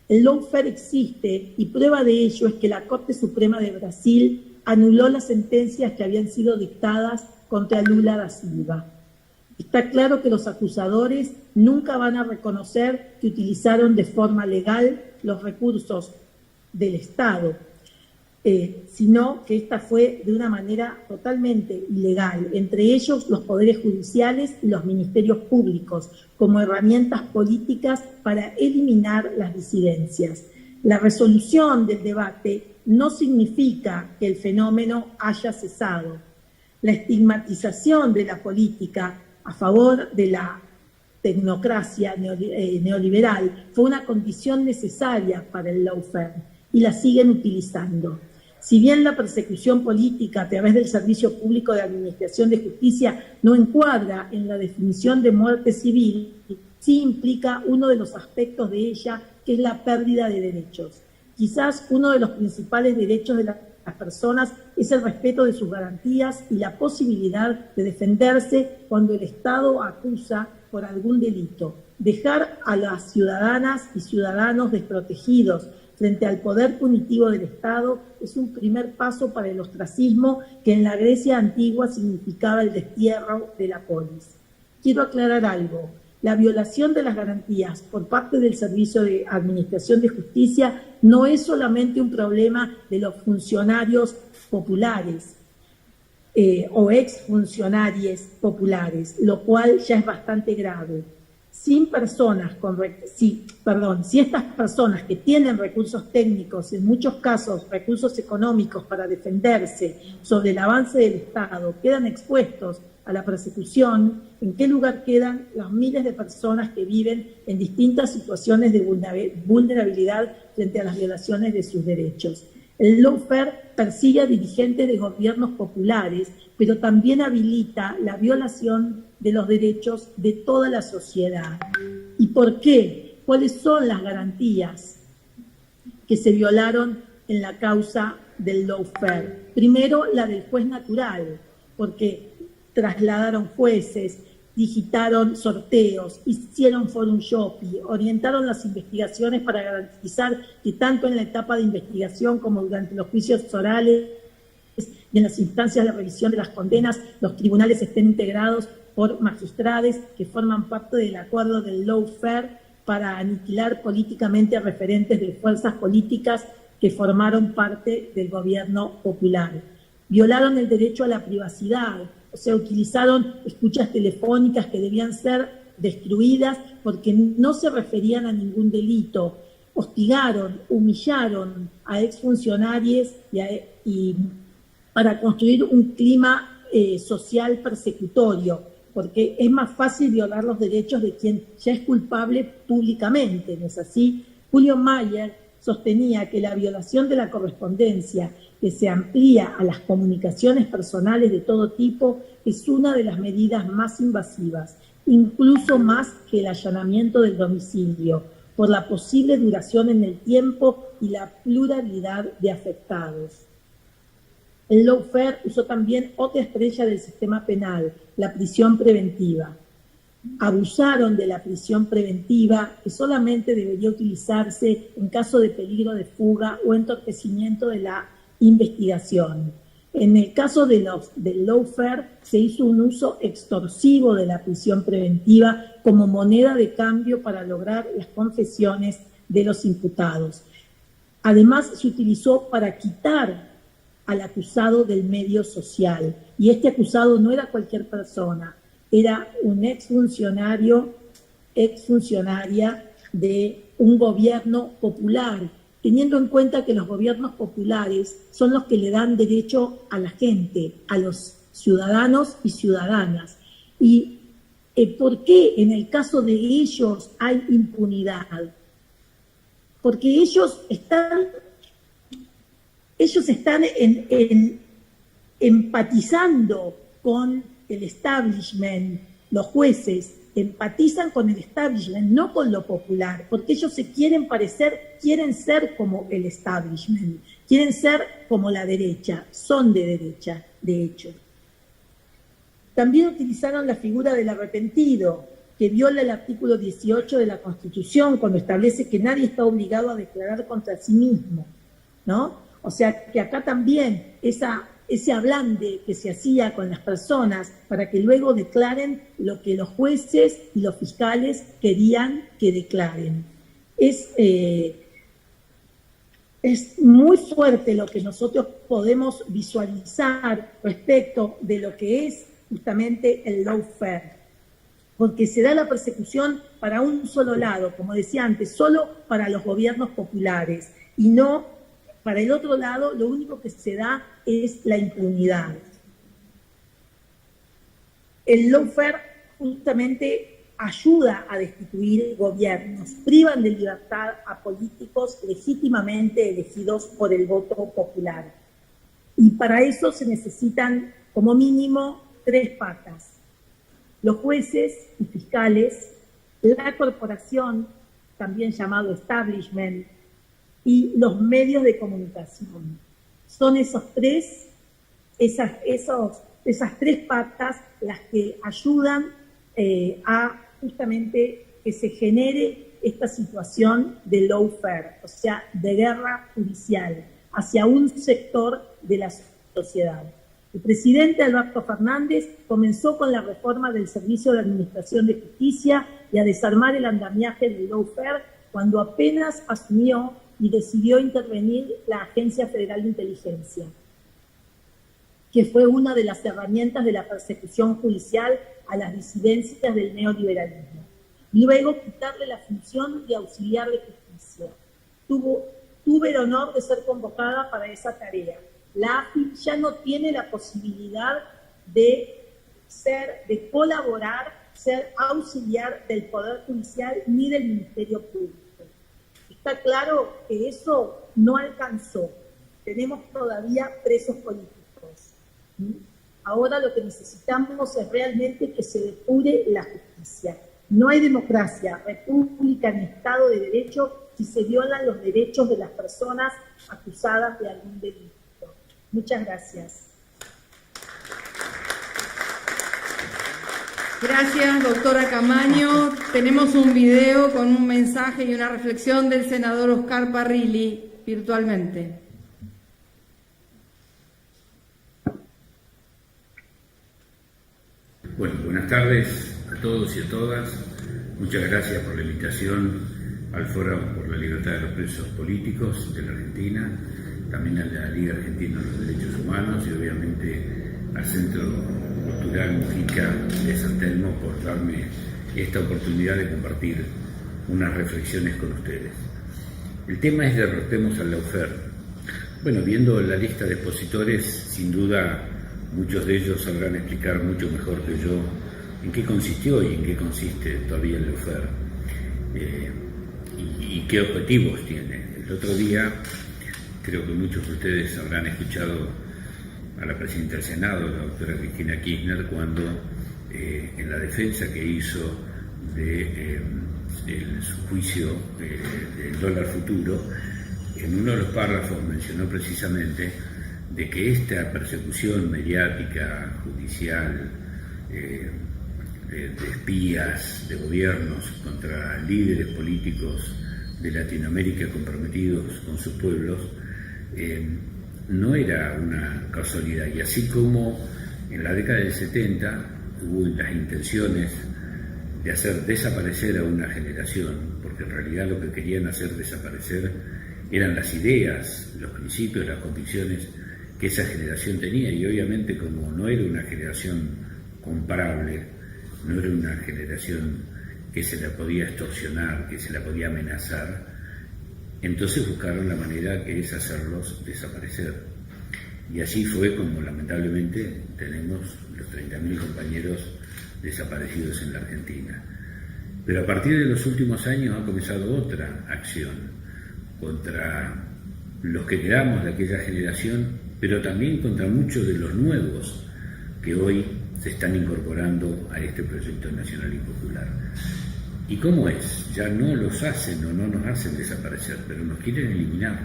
K: El lawfare existe y prueba de ello es que la Corte Suprema de Brasil anuló las sentencias que habían sido dictadas contra Lula da Silva. Está claro que los acusadores nunca van a reconocer que utilizaron de forma legal los recursos del Estado, sino que esta fue de una manera totalmente ilegal, entre ellos los poderes judiciales y los ministerios públicos, como herramientas políticas para eliminar las disidencias. La resolución del debate no significa que el fenómeno haya cesado. La estigmatización de la política a favor de la tecnocracia neoliberal fue una condición necesaria para el lawfare y la siguen utilizando. Si bien la persecución política a través del Servicio Público de Administración de Justicia no encuadra en la definición de muerte civil, sí implica uno de los aspectos de ella, que es la pérdida de derechos. Quizás uno de los principales derechos de las las personas es el respeto de sus garantías y la posibilidad de defenderse cuando el Estado acusa por algún delito. Dejar a las ciudadanas y ciudadanos desprotegidos frente al poder punitivo del Estado es un primer paso para el ostracismo que en la Grecia antigua significaba el destierro de la polis. Quiero aclarar algo. La violación de las garantías por parte del Servicio de Administración de Justicia no es solamente un problema de los funcionarios populares o exfuncionarios populares, lo cual ya es bastante grave. Si estas personas que tienen recursos técnicos, en muchos casos recursos económicos para defenderse sobre el avance del Estado, quedan expuestos a la persecución, ¿en qué lugar quedan las miles de personas que viven en distintas situaciones de vulnerabilidad frente a las violaciones de sus derechos? El lawfare persigue a dirigentes de gobiernos populares, pero también habilita la violación de los derechos de toda la sociedad. ¿Y por qué? ¿Cuáles son las garantías que se violaron en la causa del lawfare? Primero, la del juez natural, porque trasladaron jueces, digitaron sorteos, hicieron forum shopping, orientaron las investigaciones para garantizar que tanto en la etapa de investigación como durante los juicios orales y en las instancias de revisión de las condenas, los tribunales estén integrados por magistrados que forman parte del acuerdo del lawfare para aniquilar políticamente a referentes de fuerzas políticas que formaron parte del gobierno popular. Violaron el derecho a la privacidad, o sea, utilizaron escuchas telefónicas que debían ser destruidas porque no se referían a ningún delito. Hostigaron, humillaron a exfuncionarios y para construir un clima social persecutorio, porque es más fácil violar los derechos de quien ya es culpable públicamente, ¿no es así? Julio Mayer sostenía que la violación de la correspondencia que se amplía a las comunicaciones personales de todo tipo es una de las medidas más invasivas, incluso más que el allanamiento del domicilio, por la posible duración en el tiempo y la pluralidad de afectados. El lawfare usó también otra estrella del sistema penal, la prisión preventiva. Abusaron de la prisión preventiva, que solamente debería utilizarse en caso de peligro de fuga o entorpecimiento de la investigación. En el caso del lawfare se hizo un uso extorsivo de la prisión preventiva como moneda de cambio para lograr las confesiones de los imputados. Además, se utilizó para quitar al acusado del medio social. Y este acusado no era cualquier persona, era un exfuncionaria de un gobierno popular, teniendo en cuenta que los gobiernos populares son los que le dan derecho a la gente, a los ciudadanos y ciudadanas. ¿Y por qué en el caso de ellos hay impunidad? Porque ellos están empatizando con el establishment. Los jueces empatizan con el establishment, no con lo popular, porque ellos se quieren ser como el establishment, quieren ser como la derecha, son de derecha, de hecho. También utilizaron la figura del arrepentido, que viola el artículo 18 de la Constitución, cuando establece que nadie está obligado a declarar contra sí mismo, ¿no? O sea, que acá también ese ablande que se hacía con las personas para que luego declaren lo que los jueces y los fiscales querían que declaren. Es muy fuerte lo que nosotros podemos visualizar respecto de lo que es justamente el lawfare, porque se da la persecución para un solo lado, como decía antes, solo para los gobiernos populares, y no para el otro lado. Lo único que se da es la impunidad. El lawfare justamente ayuda a destituir gobiernos, privan de libertad a políticos legítimamente elegidos por el voto popular. Y para eso se necesitan como mínimo 3 patas: los jueces y fiscales, la corporación, también llamado establishment, y los medios de comunicación. Son esas tres patas las que ayudan a justamente que se genere esta situación de lawfare, o sea, de guerra judicial hacia un sector de la sociedad. El presidente Alberto Fernández comenzó con la reforma del Servicio de Administración de Justicia y a desarmar el andamiaje del lawfare cuando apenas asumió y decidió intervenir la Agencia Federal de Inteligencia, que fue una de las herramientas de la persecución judicial a las disidencias del neoliberalismo. Luego, quitarle la función de auxiliar de justicia. Tuve el honor de ser convocada para esa tarea. La AFI ya no tiene la posibilidad de colaborar, ser auxiliar del Poder Judicial ni del Ministerio Público. Está claro que eso no alcanzó. Tenemos todavía presos políticos. Ahora lo que necesitamos es realmente que se depure la justicia. No hay democracia, república ni Estado de Derecho si se violan los derechos de las personas acusadas de algún delito. Muchas gracias.
A: Gracias, doctora Camaño. Tenemos un video con un mensaje y una reflexión del senador Oscar Parrilli virtualmente.
M: Bueno, buenas tardes a todos y a todas. Muchas gracias por la invitación al Foro por la Libertad de los Presos Políticos de la Argentina, también a la Liga Argentina de los Derechos Humanos y obviamente al Centro Cultural Mujica de San Telmo por darme esta oportunidad de compartir unas reflexiones con ustedes. El tema es derrotemos al lawfare. Bueno, viendo la lista de expositores, sin duda muchos de ellos sabrán explicar mucho mejor que yo en qué consistió y en qué consiste todavía el lawfare y qué objetivos tiene. El otro día, creo que muchos de ustedes habrán escuchado a la presidenta del Senado, la doctora Cristina Kirchner, cuando en la defensa que hizo de su juicio del dólar futuro, en uno de los párrafos mencionó precisamente de que esta persecución mediática, judicial, de espías, de gobiernos contra líderes políticos de Latinoamérica comprometidos con sus pueblos, no era una casualidad. Y así como en la década del 70 hubo las intenciones de hacer desaparecer a una generación, porque en realidad lo que querían hacer desaparecer eran las ideas, los principios, las convicciones que esa generación tenía, y obviamente como no era una generación comparable, no era una generación que se la podía extorsionar, que se la podía amenazar, entonces buscaron la manera que es hacerlos desaparecer. Y así fue como lamentablemente tenemos los 30.000 compañeros desaparecidos en la Argentina. Pero a partir de los últimos años ha comenzado otra acción contra los que quedamos de aquella generación, pero también contra muchos de los nuevos que hoy se están incorporando a este proyecto nacional y popular. ¿Y cómo es? Ya no los hacen o no nos hacen desaparecer, pero nos quieren eliminar.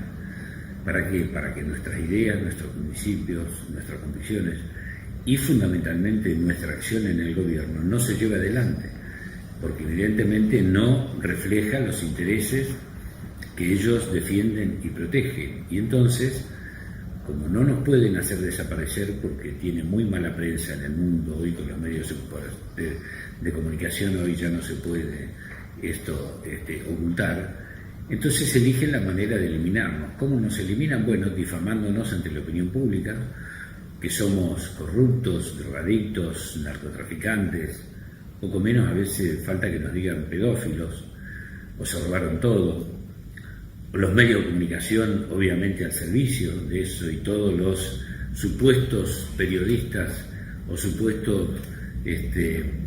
M: ¿Para qué? Para que nuestras ideas, nuestros principios, nuestras convicciones y fundamentalmente nuestra acción en el gobierno no se lleve adelante, porque evidentemente no refleja los intereses que ellos defienden y protegen. Y entonces, como no nos pueden hacer desaparecer porque tiene muy mala prensa en el mundo hoy con los medios de comunicación, hoy ya no se puede esto ocultar, entonces eligen la manera de eliminarnos. ¿Cómo nos eliminan? Bueno, difamándonos ante la opinión pública, que somos corruptos, drogadictos, narcotraficantes, poco menos a veces falta que nos digan pedófilos, o se robaron todo. Los medios de comunicación, obviamente, al servicio de eso, y todos los supuestos periodistas o supuestos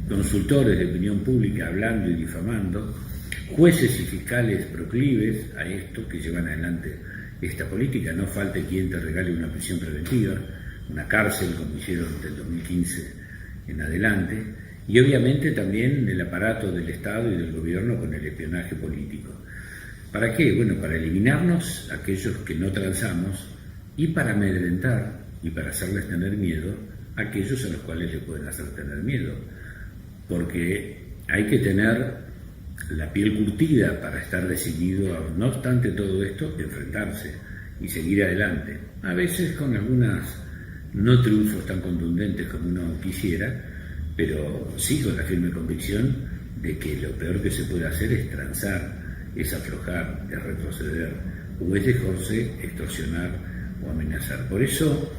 M: consultores de opinión pública hablando y difamando, jueces y fiscales proclives a esto, que llevan adelante esta política. No falte quien te regale una prisión preventiva, una cárcel, como hicieron del 2015 en adelante, y obviamente también el aparato del Estado y del gobierno con el espionaje político. ¿Para qué? Bueno, para eliminarnos aquellos que no transamos y para amedrentar y para hacerles tener miedo a aquellos a los cuales le pueden hacer tener miedo. Porque hay que tener la piel curtida para estar decidido a, no obstante todo esto, enfrentarse y seguir adelante. A veces con algunas no triunfos tan contundentes como uno quisiera, pero sí con la firme convicción de que lo peor que se puede hacer es transar, es aflojar, es retroceder, o es dejarse extorsionar o amenazar. Por eso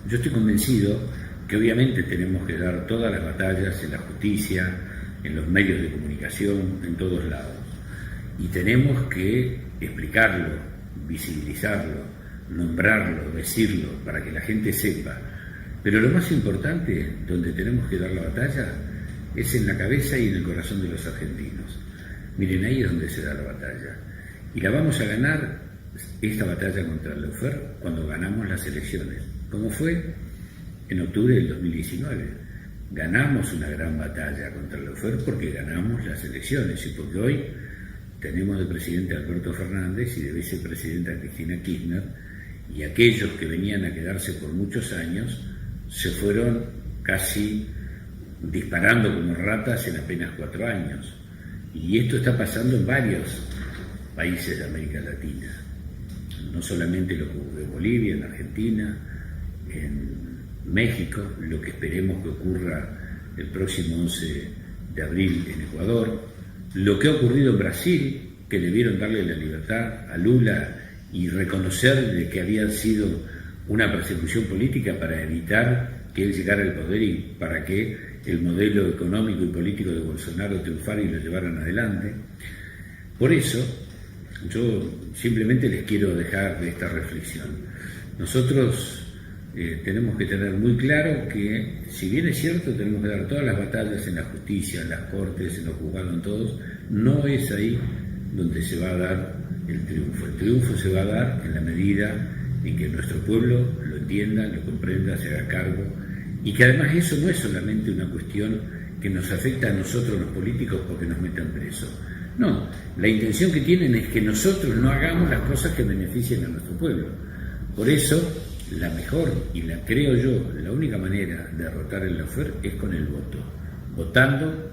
M: yo estoy convencido que obviamente tenemos que dar todas las batallas en la justicia, en los medios de comunicación, en todos lados. Y tenemos que explicarlo, visibilizarlo, nombrarlo, decirlo, para que la gente sepa. Pero lo más importante, donde tenemos que dar la batalla, es en la cabeza y en el corazón de los argentinos. Miren, ahí es donde se da la batalla. Y la vamos a ganar, esta batalla contra el lawfare, cuando ganamos las elecciones. ¿Cómo fue? En octubre del 2019. Ganamos una gran batalla contra el lawfare porque ganamos las elecciones y porque hoy tenemos de presidente a Alberto Fernández y de vicepresidenta a Cristina Kirchner, y aquellos que venían a quedarse por muchos años se fueron casi disparando como ratas en apenas 4 años. Y esto está pasando en varios países de América Latina, no solamente lo de Bolivia, en Argentina, en México, lo que esperemos que ocurra el próximo 11 de abril en Ecuador, lo que ha ocurrido en Brasil, que debieron darle la libertad a Lula y reconocer de que había sido una persecución política para evitar que él llegara al poder y para que el modelo económico y político de Bolsonaro triunfara y lo llevaran adelante. Por eso, yo simplemente les quiero dejar esta reflexión. Nosotros tenemos que tener muy claro que, si bien es cierto, tenemos que dar todas las batallas en la justicia, en las cortes, en los juzgados, en todos, no es ahí donde se va a dar el triunfo. El triunfo se va a dar en la medida en que nuestro pueblo lo entienda, lo comprenda, se haga cargo, y que además eso no es solamente una cuestión que nos afecta a nosotros los políticos porque nos metan presos. No, la intención que tienen es que nosotros no hagamos las cosas que beneficien a nuestro pueblo. Por eso, la mejor, y la creo yo, la única manera de derrotar el lawfare es con el voto, votando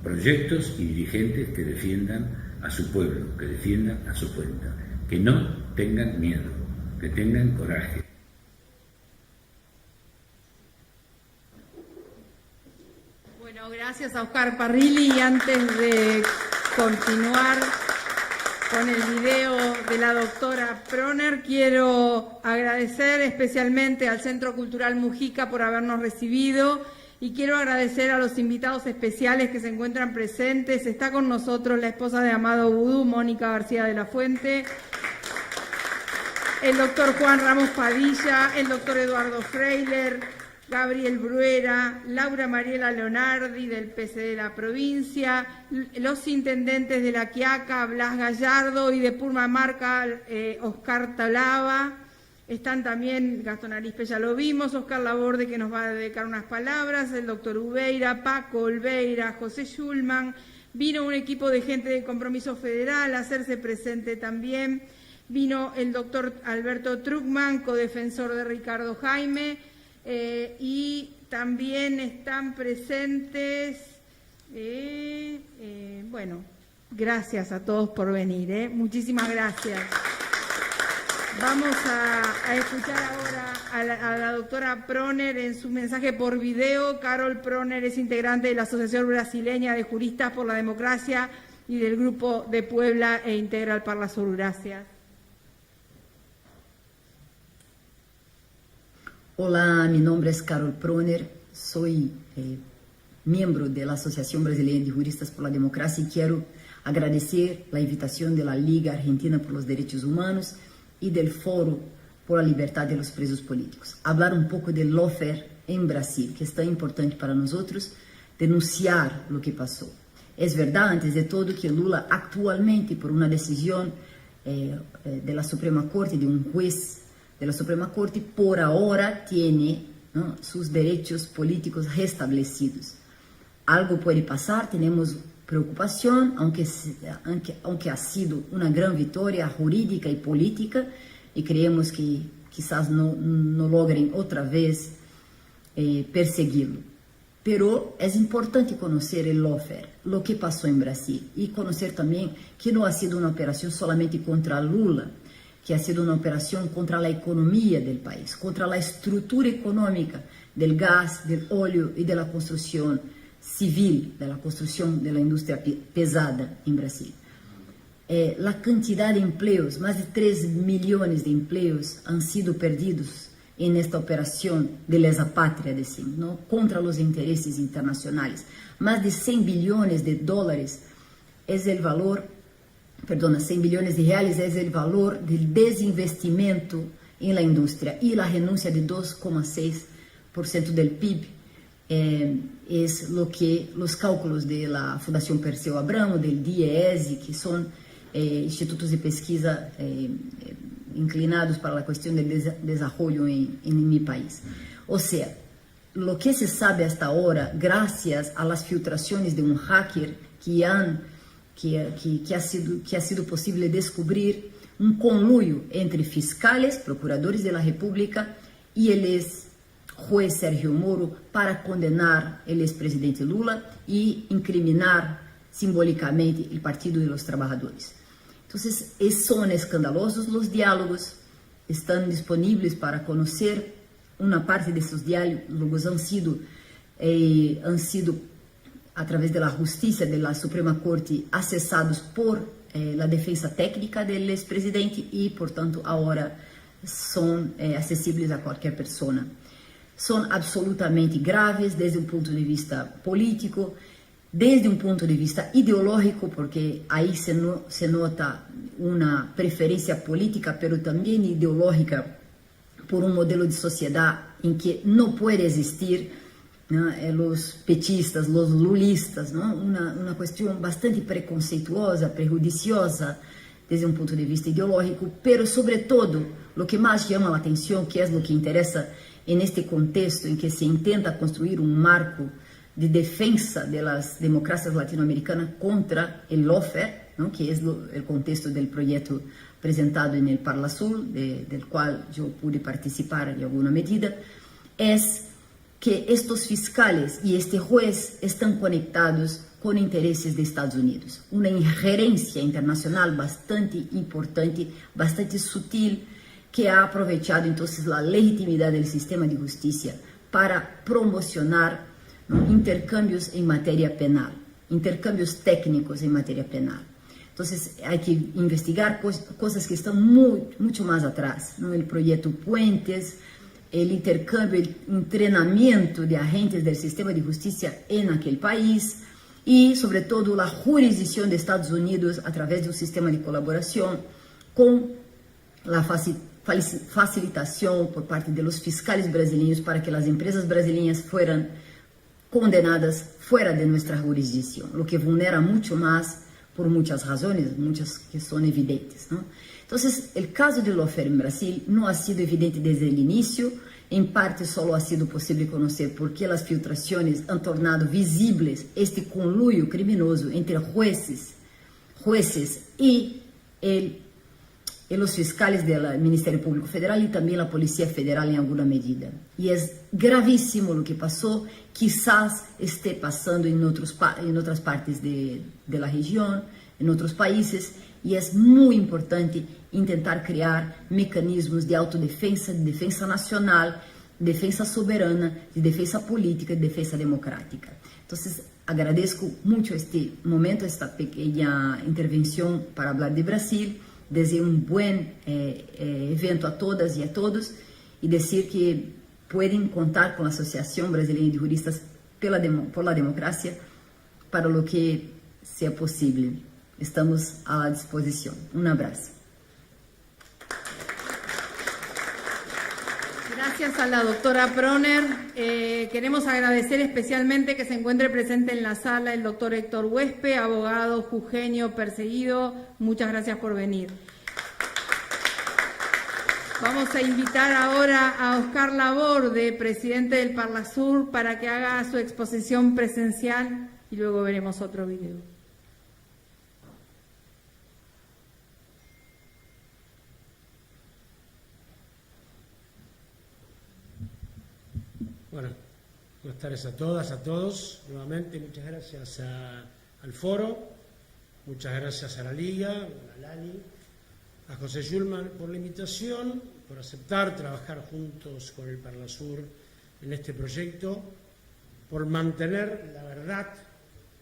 M: proyectos y dirigentes que defiendan a su pueblo, que defiendan a su cuenta, que no tengan miedo, que tengan coraje.
A: Bueno, gracias a Oscar Parrilli, y antes de continuar con el video de la doctora Proner, quiero agradecer especialmente al Centro Cultural Mujica por habernos recibido, y quiero agradecer a los invitados especiales que se encuentran presentes. Está con nosotros la esposa de Amado Vudú, Mónica García de la Fuente, el doctor Juan Ramos Padilla, el doctor Eduardo Freiler, Gabriel Bruera, Laura Mariela Leonardi del PC de la provincia, los intendentes de La Quiaca, Blas Gallardo, y de Purmamarca, Oscar Talaba. Están también Gastón Arispe, ya lo vimos, Oscar Laborde, que nos va a dedicar unas palabras, el doctor Ubeira, Paco Olveira, José Schulman. Vino un equipo de gente de Compromiso Federal a hacerse presente también. Vino el doctor Alberto Truckman, codefensor de Ricardo Jaime. Y también están presentes, bueno, gracias a todos por venir, muchísimas gracias. Vamos a escuchar ahora a la doctora Proner en su mensaje por video. Carol Proner es integrante de la Asociación Brasileña de Juristas por la Democracia y del Grupo de Puebla e integra el Parla Sur. Gracias.
N: Olá, mi nombre es Carol Proner, soy miembro de la Asociación Brasileña de Juristas por la Democracia y quiero agradecer la invitación de la Liga Argentina por los Derechos Humanos y del Foro por la Libertad de los Presos Políticos. Hablar un poco del lawfare en Brasil, que es tan importante para nosotros, denunciar lo que pasó. Es verdad, antes de todo, que Lula actualmente, por una decisión de la Suprema Corte, de un juez de la Suprema Corte, por ahora tiene, ¿no?, sus derechos políticos restablecidos. Algo puede pasar, tenemos preocupación, aunque ha sido una gran victoria jurídica y política, y creemos que quizás no logren otra vez perseguirlo. Pero es importante conocer el lawfare, lo que pasó en Brasil, y conocer también que no ha sido una operación solamente contra Lula, que ha sido una operación contra la economía del país, contra la estructura económica del gas, del óleo y de la construcción civil, de la construcción de la industria pesada en Brasil. La cantidad de empleos, más de 3 millones de empleos han sido perdidos en esta operación de lesa pátria, decimos, ¿no? Contra los intereses internacionales. Más de 100 billones de dólares es el valor, 100 billones de reales es el valor del desinvestimento en la industria, y la renuncia de 2,6% del PIB es lo que los cálculos de la Fundación Perseu Abramo, del DIEESE, que son institutos de pesquisa inclinados para la cuestión del desarrollo en mi país. O sea, lo que se sabe hasta ahora, gracias a las filtraciones de un hacker que ha sido posible descubrir un conluio entre fiscales, procuradores de la República y el ex-juez Sergio Moro para condenar el expresidente Lula y incriminar simbólicamente el Partido de los Trabajadores. Entonces, son escandalosos los diálogos, están disponibles para conocer. Una parte de esos diálogos han sido a través de la justicia de la Suprema Corte accesados por la defensa técnica del expresidente y, por tanto, ahora son accesibles a cualquier persona. Son absolutamente graves desde un punto de vista político, desde un punto de vista ideológico, porque ahí se nota una preferencia política, pero también ideológica, por un modelo de sociedad en que no puede existir, ¿no?, los petistas, los lulistas, ¿no? Una cuestión bastante preconceituosa, prejudiciosa desde un punto de vista ideológico, pero sobre todo lo que más llama la atención, que es lo que interesa en este contexto en que se intenta construir un marco de defensa de las democracias latinoamericanas contra el lawfare, ¿no?, que es el contexto del proyecto presentado en el Parlasul, del cual yo pude participar en alguna medida, es que estos fiscales y este juez están conectados con intereses de Estados Unidos. Una injerencia internacional bastante importante, bastante sutil, que ha aprovechado entonces la legitimidad del sistema de justicia para promocionar, ¿no?, intercambios en materia penal, intercambios técnicos en materia penal. Entonces hay que investigar cosas que están mucho más atrás, ¿no? El proyecto Puentes, el intercambio, el entrenamiento de agentes del sistema de justicia en aquel país y sobre todo la jurisdicción de Estados Unidos a través de un sistema de colaboración con la facilitación por parte de los fiscales brasileños para que las empresas brasileñas fueran condenadas fuera de nuestra jurisdicción, lo que vulnera mucho más por muchas razones, muchas que son evidentes, ¿no? Entonces, el caso de lawfare en Brasil no ha sido evidente desde el inicio, en parte solo ha sido posible conocer porque las filtraciones han tornado visibles este conluio criminoso entre jueces y los fiscales del Ministerio Público Federal y también la Policía Federal en alguna medida. Y es gravísimo lo que pasó, quizás esté pasando en otras partes de la región, en otros países, y es muy importante intentar crear mecanismos de autodefensa, de defensa nacional, defensa soberana, de defensa política, de defensa democrática. Entonces, agradezco mucho este momento, esta pequeña intervención para hablar de Brasil. Deseo un buen evento a todas y a todos y decir que pueden contar con la Asociación Brasileña de Juristas por la Democracia para lo que sea posible. Estamos a la disposición. Un abrazo.
A: Gracias a la doctora Proner. Queremos agradecer especialmente que se encuentre presente en la sala el doctor Héctor Huespe, abogado jujeño perseguido. Muchas gracias por venir. Vamos a invitar ahora a Oscar Laborde, presidente del Parlasur, para que haga su exposición presencial y luego veremos otro video.
O: Bueno, buenas tardes a todas, a todos. Nuevamente, muchas gracias al foro, muchas gracias a la Liga, a Lali, a José Schulman por la invitación, por aceptar trabajar juntos con el Parlasur en este proyecto, por mantener la verdad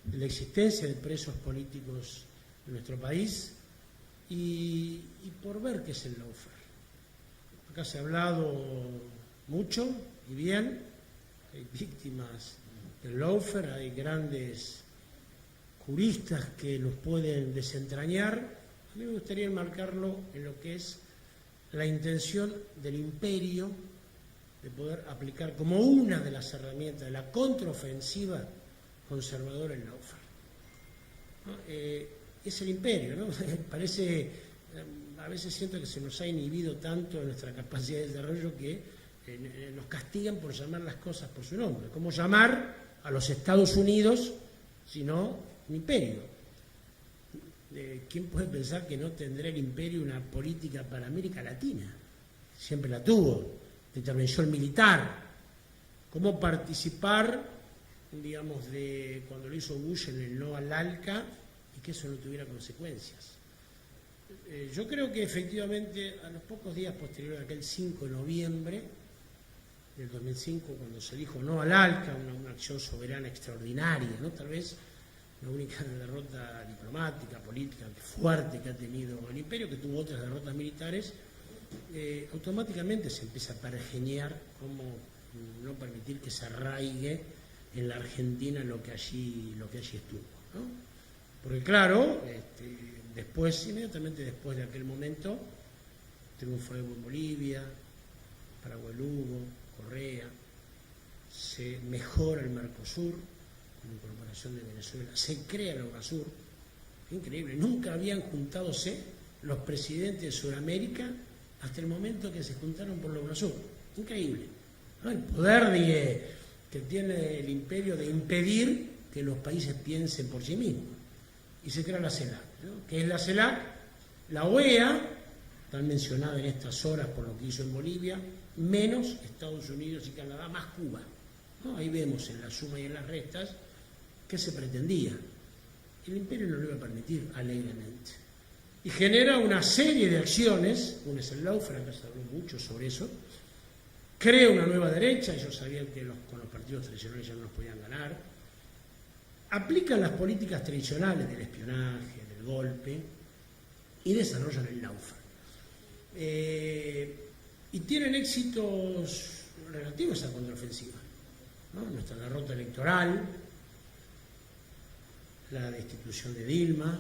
O: de la existencia de presos políticos en nuestro país y por ver qué es el lawfare. Acá se ha hablado mucho y bien, hay víctimas del lawfare, hay grandes juristas que los pueden desentrañar. A mí me gustaría enmarcarlo en lo que es la intención del imperio de poder aplicar como una de las herramientas de la contraofensiva conservadora el lawfare. ¿No? Es el imperio, ¿no? Parece, a veces siento que se nos ha inhibido tanto en nuestra capacidad de desarrollo que nos castigan por llamar las cosas por su nombre. ¿Cómo llamar a los Estados Unidos sino un imperio? ¿Quién puede pensar que no tendrá el imperio una política para América Latina? Siempre la tuvo, de intervención militar. ¿Cómo participar, digamos, de cuando lo hizo Bush en el no al ALCA y que eso no tuviera consecuencias? Yo creo que efectivamente a los pocos días posteriores a aquel 5 de noviembre del 2005, cuando se dijo no al ALCA, una acción soberana extraordinaria, ¿no? Tal vez la única derrota diplomática, política, fuerte que ha tenido el imperio, que tuvo otras derrotas militares, automáticamente se empieza a pergeñar cómo no permitir que se arraigue en la Argentina lo que allí estuvo, ¿no? Porque claro, inmediatamente después de aquel momento, triunfo de Evo en Bolivia, Paraguay Lugo, Correa, se mejora el Mercosur, con incorporación de Venezuela, se crea la UNASUR, increíble, nunca habían juntándose los presidentes de Sudamérica hasta el momento que se juntaron por la UNASUR, increíble, ¿no? El poder que tiene el imperio de impedir que los países piensen por sí mismos, y se crea la CELAC, ¿no? ¿Qué es la CELAC? La OEA, tan mencionada en estas horas por lo que hizo en Bolivia, menos Estados Unidos y Canadá, más Cuba, ¿no? Ahí vemos en la suma y en las restas qué se pretendía. El imperio no lo iba a permitir alegremente. Y genera una serie de acciones, una es el lawfare, acá se habló mucho sobre eso, crea una nueva derecha, ellos sabían que con los partidos tradicionales ya no los podían ganar, aplican las políticas tradicionales del espionaje, del golpe, y desarrollan el lawfare. Y tienen éxitos relativos a esa contraofensiva, ¿no? Nuestra derrota electoral, la destitución de Dilma,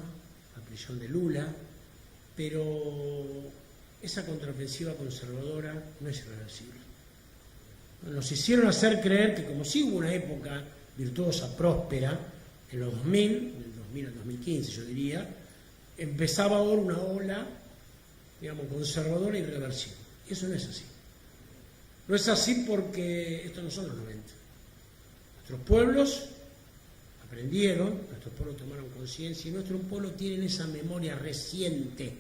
O: la prisión de Lula, pero esa contraofensiva conservadora no es irreversible. Nos hicieron hacer creer que como si hubo una época virtuosa, próspera, en los 2000, del 2000 al 2015 yo diría, empezaba ahora una ola, digamos, conservadora y irreversible. Y eso no es así. No es así porque estos no son los 90. Nuestros pueblos aprendieron, nuestros pueblos tomaron conciencia y nuestros pueblos tienen esa memoria reciente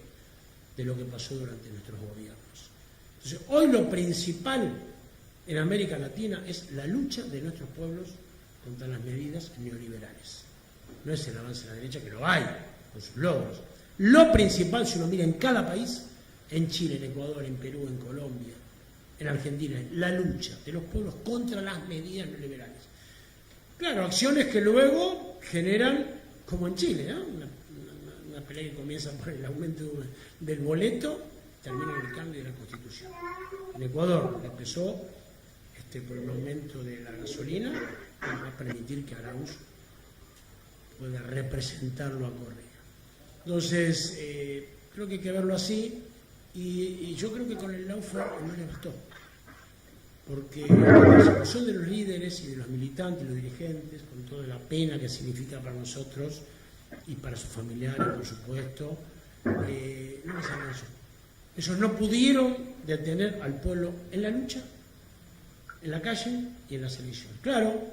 O: de lo que pasó durante nuestros gobiernos. Entonces, hoy lo principal en América Latina es la lucha de nuestros pueblos contra las medidas neoliberales. No es el avance de la derecha, que lo hay, con sus logros. Lo principal, si uno mira en cada país, en Chile, en Ecuador, en Perú, en Colombia, en Argentina, es la lucha de los pueblos contra las medidas neoliberales. Claro, acciones que luego generan, como en Chile, ¿no? Una pelea que comienza por el aumento del boleto, termina en el cambio de la Constitución. En Ecuador, que empezó por el aumento de la gasolina, va a permitir que Arauz pueda representarlo a Correa. Entonces, creo que hay que verlo así, y yo creo que con el lawfare no le bastó. Porque la situación de los líderes y de los militantes, los dirigentes, con toda la pena que significa para nosotros y para sus familiares, por supuesto, no les alcanzó. Ellos no pudieron detener al pueblo en la lucha, en la calle y en las elecciones. Claro,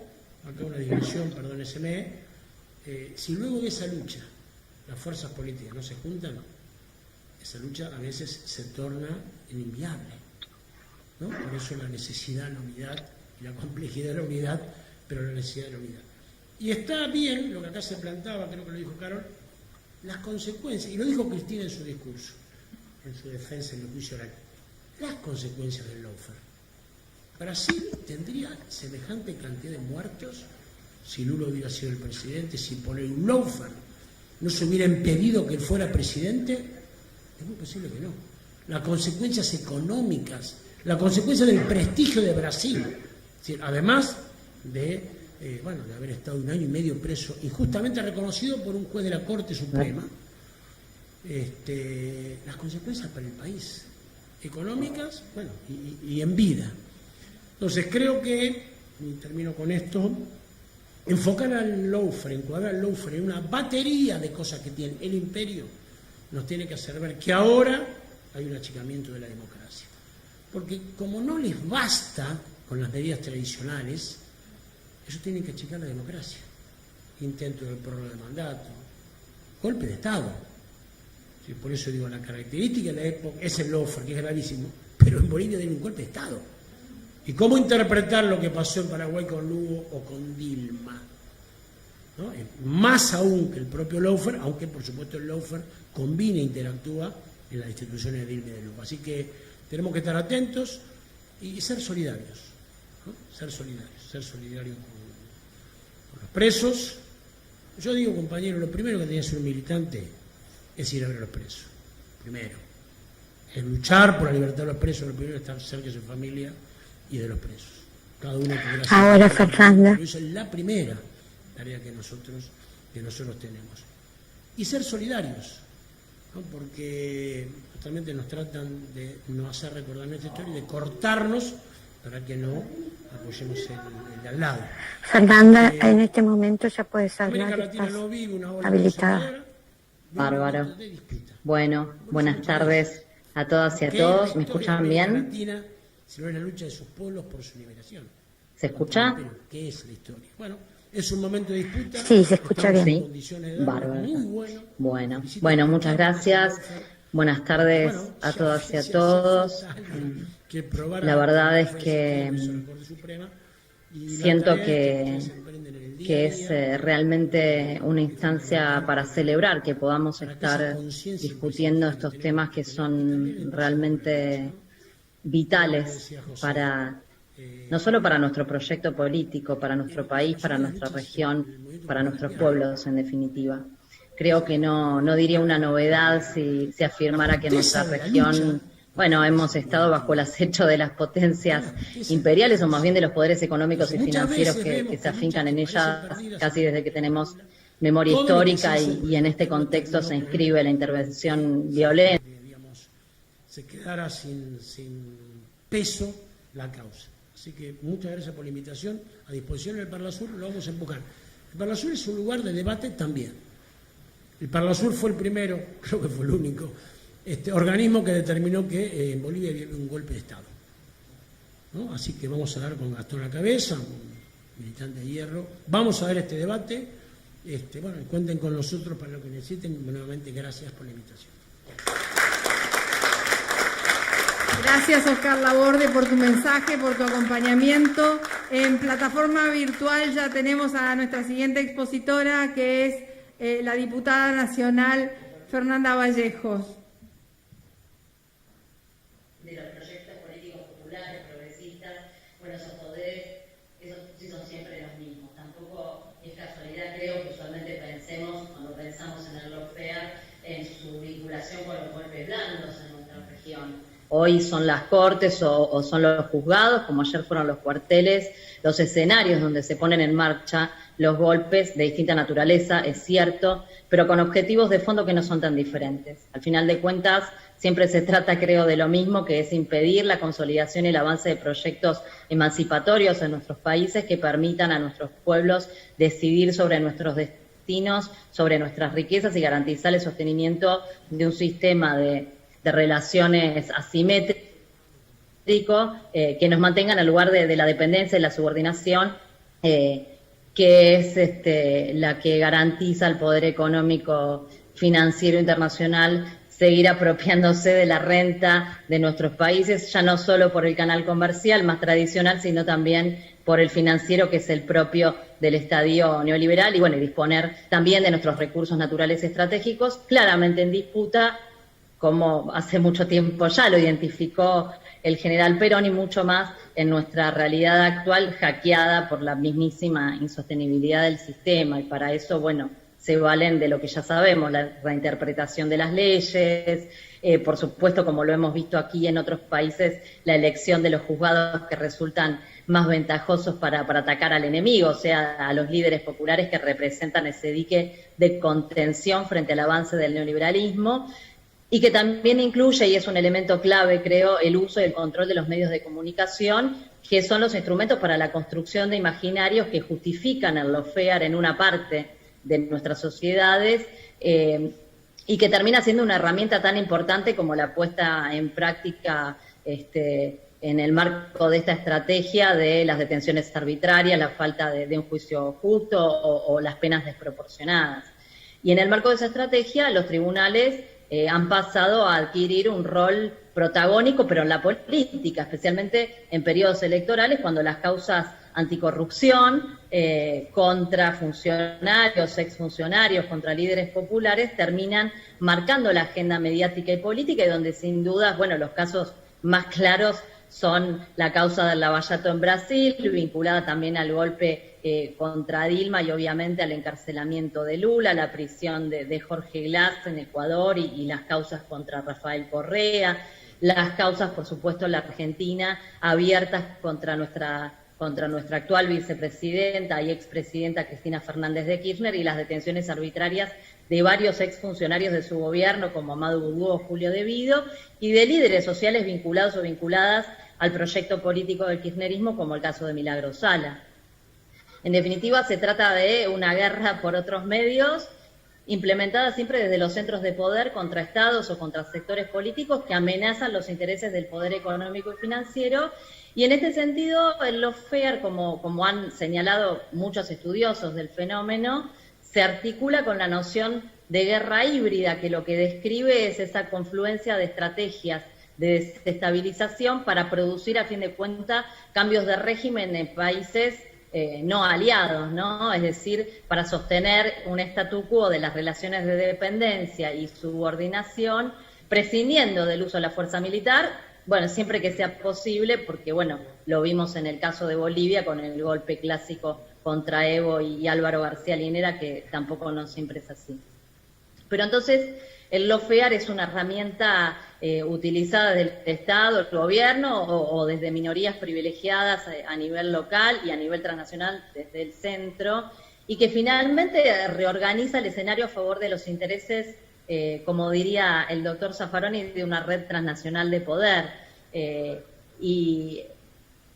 O: acá una digresión, perdóneseme, si luego de esa lucha las fuerzas políticas no se juntan, esa lucha a veces se torna inviable, ¿no? Por eso la necesidad, la unidad y la complejidad de la unidad, pero la necesidad de la unidad. Y está bien lo que acá se plantaba, creo que lo dijo Carol, las consecuencias, y lo dijo Cristina en su discurso, en su defensa en el juicio oral, las consecuencias del lawfare. Brasil tendría semejante cantidad de muertos si Lula hubiera sido el presidente, si poner un lawfare no se hubiera impedido que él fuera presidente. Es muy posible que no. Las consecuencias económicas, la consecuencia del prestigio de Brasil, es decir, además de de haber estado 1 año y medio preso, injustamente reconocido por un juez de la Corte Suprema, las consecuencias para el país, económicas, y en vida. Entonces creo que, y termino con esto, enfocar al lawfare, encuadrar al lawfare en una batería de cosas que tiene el imperio, nos tiene que hacer ver que ahora hay un achicamiento de la democracia. Porque como no les basta con las medidas tradicionales, ellos tienen que achicar la democracia. Intento de prórroga de mandato, golpe de Estado. Sí, por eso digo, la característica de la época es el lawfare, que es gravísimo, pero en Bolivia tiene un golpe de Estado. ¿Y cómo interpretar lo que pasó en Paraguay con Lugo o con Dilma? ¿No? Más aún que el propio lawfare, aunque por supuesto el lawfare combina e interactúa en las instituciones de Dilma y de Lugo. Así que tenemos que estar atentos y ser solidarios, ¿no? Ser solidarios con los presos. Yo digo, compañero, lo primero que tenía que hacer un militante es ir a ver a los presos. Primero, es luchar por la libertad de los presos, lo primero es estar cerca de su familia y de los presos. Cada uno tendrá su
L: Ahora, Fernanda.
O: Pero esa es la primera tarea que nosotros tenemos. Y ser solidarios, ¿no? Porque justamente nos tratan de no hacer recordar nuestra historia y de cortarnos para que no apoyemos el de al lado.
L: Fernanda, en este momento ya puedes
O: América
L: hablar.
O: Latina lo vive, una ola
L: habilitada.
P: Bárbaro. Bueno, buenas tardes a todas y a todos. ¿Me escuchan bien?
O: Latina, sino es la lucha de sus pueblos por su liberación.
P: ¿Se escucha?
O: Pero, ¿qué es la historia? Bueno, es un momento de disputa.
L: Sí, se escucha bien.
P: Sí. Bárbaro. Bueno, muchas gracias. Buenas tardes a todas y a todos. La verdad es que siento que es realmente una instancia para celebrar que podamos estar discutiendo estos temas que son realmente vitales para no solo para nuestro proyecto político, para nuestro país, para nuestra región, para nuestros pueblos en definitiva. Creo que no diría una novedad si se afirmara que nuestra región, hemos estado bajo el acecho de las potencias imperiales, o más bien de los poderes económicos y financieros que se afincan en ellas casi desde que tenemos memoria histórica, y en este contexto se inscribe la intervención violenta.
O: Se quedara sin peso la causa. Así que muchas gracias por la invitación. A disposición del Parlasur, lo vamos a empujar. El Parlasur es un lugar de debate también. El Parlasur fue el primero, creo que fue el único, organismo que determinó que en Bolivia había un golpe de Estado, ¿no? Así que vamos a dar con Gastón a la cabeza, un militante de hierro. Vamos a ver este debate. Cuenten con nosotros para lo que necesiten. Nuevamente, gracias por la invitación.
A: Gracias, Oscar Laborde, por tu mensaje, por tu acompañamiento. En plataforma virtual ya tenemos a nuestra siguiente expositora, que es la diputada nacional Fernanda Vallejos.
P: De los proyectos políticos populares, progresistas, esos poderes, esos sí son siempre los mismos. Tampoco es casualidad, creo que usualmente pensemos, cuando pensamos en el lawfare, en su vinculación con los golpes blandos en nuestra región. Hoy son las cortes o son los juzgados, como ayer fueron los cuarteles, los escenarios donde se ponen en marcha los golpes de distinta naturaleza, es cierto, pero con objetivos de fondo que no son tan diferentes. Al final de cuentas, siempre se trata, creo, de lo mismo, que es impedir la consolidación y el avance de proyectos emancipatorios en nuestros países que permitan a nuestros pueblos decidir sobre nuestros destinos, sobre nuestras riquezas y garantizar el sostenimiento de un sistema de relaciones asimétricos que nos mantengan al lugar de la dependencia y la subordinación, que es la que garantiza el poder económico financiero internacional seguir apropiándose de la renta de nuestros países, ya no solo por el canal comercial más tradicional, sino también por el financiero, que es el propio del estadio neoliberal, y bueno, y disponer también de nuestros recursos naturales estratégicos, claramente en disputa, como hace mucho tiempo ya lo identificó el general Perón, y mucho más en nuestra realidad actual, hackeada por la mismísima insostenibilidad del sistema, y para eso, bueno, se valen de lo que ya sabemos, la reinterpretación de las leyes, por supuesto, como lo hemos visto aquí en otros países, la elección de los juzgados que resultan más ventajosos para atacar al enemigo, o sea, a los líderes populares que representan ese dique de contención frente al avance del neoliberalismo, y que también incluye, y es un elemento clave, creo, el uso y el control de los medios de comunicación, que son los instrumentos para la construcción de imaginarios que justifican el lawfare en una parte de nuestras sociedades, y que termina siendo una herramienta tan importante como la puesta en práctica en el marco de esta estrategia de las detenciones arbitrarias, la falta de un juicio justo o las penas desproporcionadas. Y en el marco de esa estrategia, los tribunales han pasado a adquirir un rol protagónico, pero en la política, especialmente en periodos electorales, cuando las causas anticorrupción contra funcionarios, exfuncionarios, contra líderes populares, terminan marcando la agenda mediática y política, y donde sin duda, bueno, los casos más claros son la causa del Lavallato en Brasil, vinculada también al golpe contra Dilma y obviamente al encarcelamiento de Lula, la prisión de Jorge Glass en Ecuador y las causas contra Rafael Correa, las causas, por supuesto, en la Argentina, abiertas contra nuestra actual vicepresidenta y expresidenta Cristina Fernández de Kirchner, y las detenciones arbitrarias de varios exfuncionarios de su gobierno, como Amado Boudou o Julio De Vido, y de líderes sociales vinculados o vinculadas al proyecto político del kirchnerismo, como el caso de Milagro Sala. En definitiva, se trata de una guerra por otros medios, implementada siempre desde los centros de poder contra estados o contra sectores políticos que amenazan los intereses del poder económico y financiero. Y en este sentido, el lawfare, como han señalado muchos estudiosos del fenómeno, se articula con la noción de guerra híbrida, que lo que describe es esa confluencia de estrategias de desestabilización para producir, a fin de cuentas, cambios de régimen en países no aliados, ¿no? Es decir, para sostener un statu quo de las relaciones de dependencia y subordinación, prescindiendo del uso de la fuerza militar, bueno, siempre que sea posible, porque, bueno, lo vimos en el caso de Bolivia con el golpe clásico contra Evo y Álvaro García Linera, que tampoco no siempre es así. Pero entonces, el lawfare es una herramienta utilizada desde el Estado, el gobierno, o desde minorías privilegiadas a nivel local y a nivel transnacional desde el centro, y que finalmente reorganiza el escenario a favor de los intereses, como diría el doctor Zaffaroni, de una red transnacional de poder. Y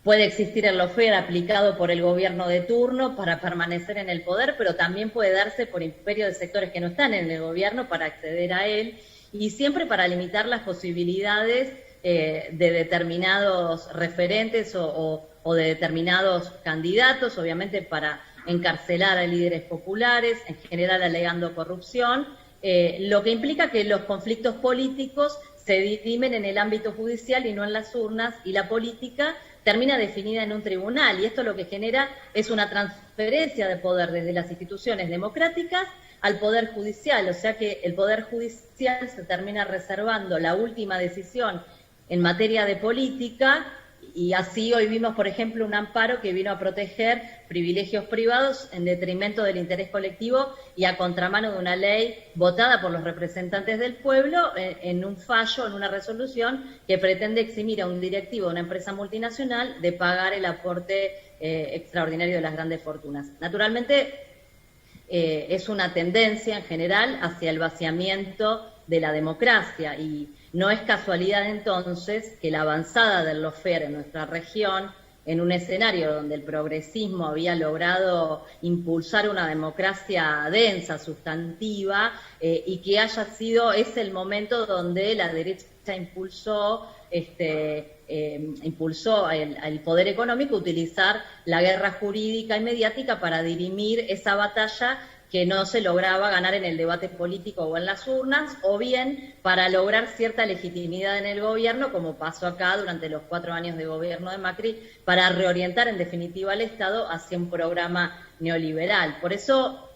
P: puede existir el lawfare aplicado por el gobierno de turno para permanecer en el poder, pero también puede darse por imperio de sectores que no están en el gobierno para acceder a él, y siempre para limitar las posibilidades de determinados referentes o de determinados candidatos, obviamente para encarcelar a líderes populares, en general alegando corrupción, lo que implica que los conflictos políticos se dirimen en el ámbito judicial y no en las urnas, y la política termina definida en un tribunal, y esto lo que genera es una transferencia de poder desde las instituciones democráticas al Poder Judicial, o sea que el Poder Judicial se termina reservando la última decisión en materia de política, y así hoy vimos, por ejemplo, un amparo que vino a proteger privilegios privados en detrimento del interés colectivo y a contramano de una ley votada por los representantes del pueblo en un fallo, en una resolución que pretende eximir a un directivo de una empresa multinacional de pagar el aporte extraordinario de las grandes fortunas. Naturalmente, es una tendencia en general hacia el vaciamiento de la democracia, y no es casualidad entonces que la avanzada del lawfare en nuestra región, en un escenario donde el progresismo había logrado impulsar una democracia densa, sustantiva, y que es el momento donde la derecha impulsó al poder económico utilizar la guerra jurídica y mediática para dirimir esa batalla que no se lograba ganar en el debate político o en las urnas, o bien para lograr cierta legitimidad en el gobierno, como pasó acá durante los 4 años de gobierno de Macri, para reorientar en definitiva al Estado hacia un programa neoliberal. Por eso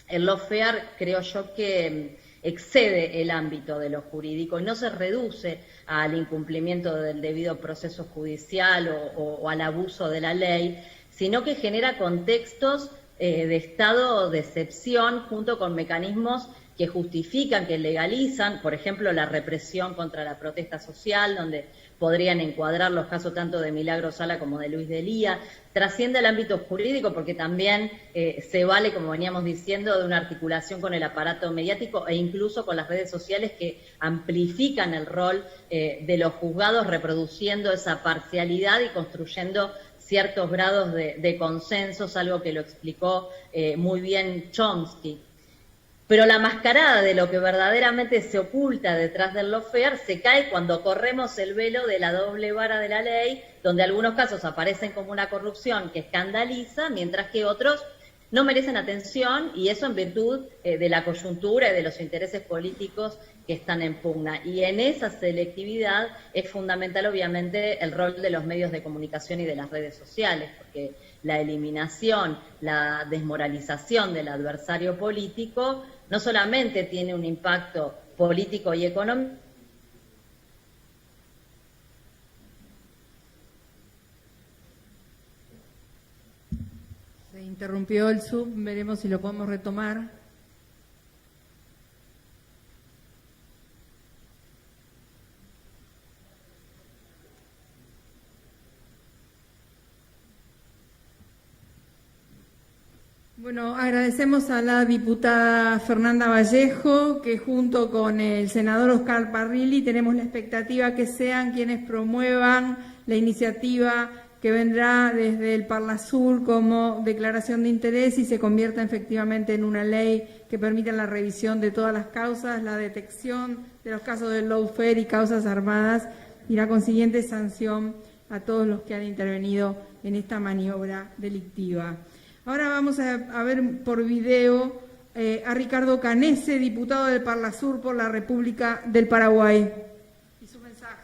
P: el lawfare creo yo que excede el ámbito de lo jurídico y no se reduce al incumplimiento del debido proceso judicial o al abuso de la ley, sino que genera contextos de estado de excepción junto con mecanismos que justifican, que legalizan, por ejemplo, la represión contra la protesta social, donde podrían encuadrar los casos tanto de Milagro Sala como de Luis Delía. Trasciende el ámbito jurídico porque también se vale, como veníamos diciendo, de una articulación con el aparato mediático e incluso con las redes sociales que amplifican el rol de los juzgados, reproduciendo esa parcialidad y construyendo ciertos grados de consensos, algo que lo explicó muy bien Chomsky. Pero la mascarada de lo que verdaderamente se oculta detrás del lawfare se cae cuando corremos el velo de la doble vara de la ley, donde algunos casos aparecen como una corrupción que escandaliza, mientras que otros no merecen atención, y eso en virtud de la coyuntura y de los intereses políticos que están en pugna. Y en esa selectividad es fundamental, obviamente, el rol de los medios de comunicación y de las redes sociales, porque la eliminación, la desmoralización del adversario político no solamente tiene un impacto político y económico.
A: Se interrumpió el Zoom, veremos si lo podemos retomar. Bueno, agradecemos a la diputada Fernanda Vallejo, que junto con el senador Oscar Parrilli tenemos la expectativa que sean quienes promuevan la iniciativa que vendrá desde el Parlasur como declaración de interés y se convierta efectivamente en una ley que permita la revisión de todas las causas, la detección de los casos de lawfare y causas armadas y la consiguiente sanción a todos los que han intervenido en esta maniobra delictiva. Ahora vamos a ver por video a Ricardo Canese, diputado del Parlasur por la República del Paraguay. Y su mensaje.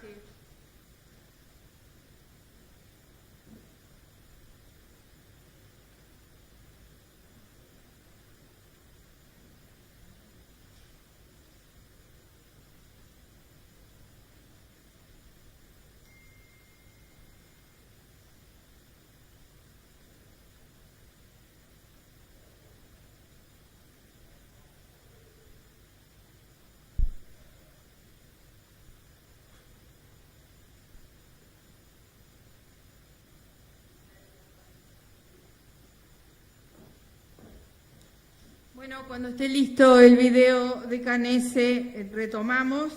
A: Bueno, cuando esté listo el video de Canese, retomamos.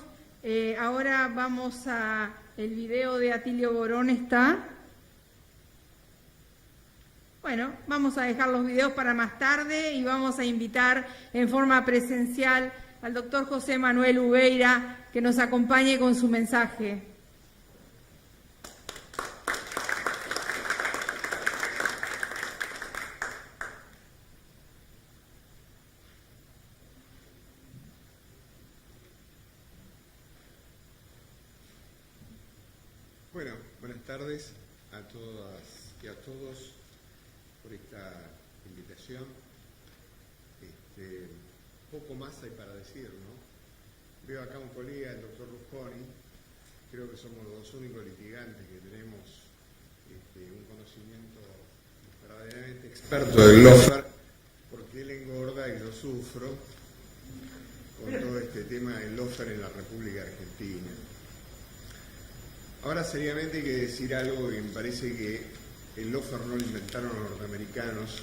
A: Ahora vamos a el video de Atilio Borón, ¿está? Bueno, vamos a dejar los videos para más tarde y vamos a invitar en forma presencial al doctor José Manuel Ubeira que nos acompañe con su mensaje.
Q: Bueno, buenas tardes a todas y a todos por esta invitación. Poco más hay para decir, ¿no? Veo acá un colega, el doctor Rusconi, creo que somos los dos únicos litigantes que tenemos un conocimiento verdaderamente experto del lawfare, porque él engorda y yo sufro con todo este tema del lawfare en la República Argentina. Ahora seriamente hay que decir algo que me parece que el lawfare no lo inventaron los norteamericanos,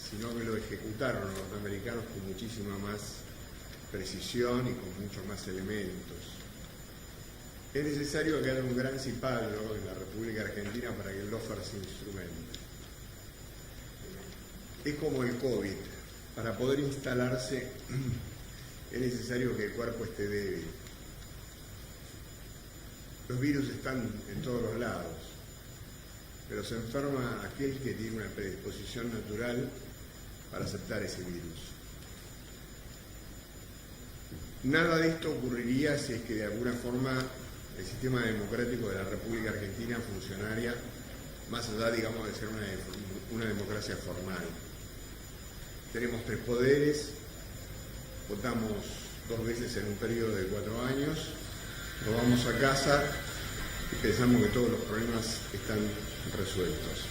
Q: sino que lo ejecutaron los norteamericanos con muchísima más precisión y con muchos más elementos. Es necesario que haya un gran cipalo en la República Argentina para que el lawfare se instrumente. Es como el COVID. Para poder instalarse es necesario que el cuerpo esté débil. Los virus están en todos los lados, pero se enferma aquel que tiene una predisposición natural para aceptar ese virus. Nada de esto ocurriría si es que de alguna forma el sistema democrático de la República Argentina funcionaria, más allá, digamos, de ser una democracia formal. Tenemos 3 poderes, votamos 2 veces en un periodo de 4 años, nos vamos a casa y pensamos que todos los problemas están resueltos.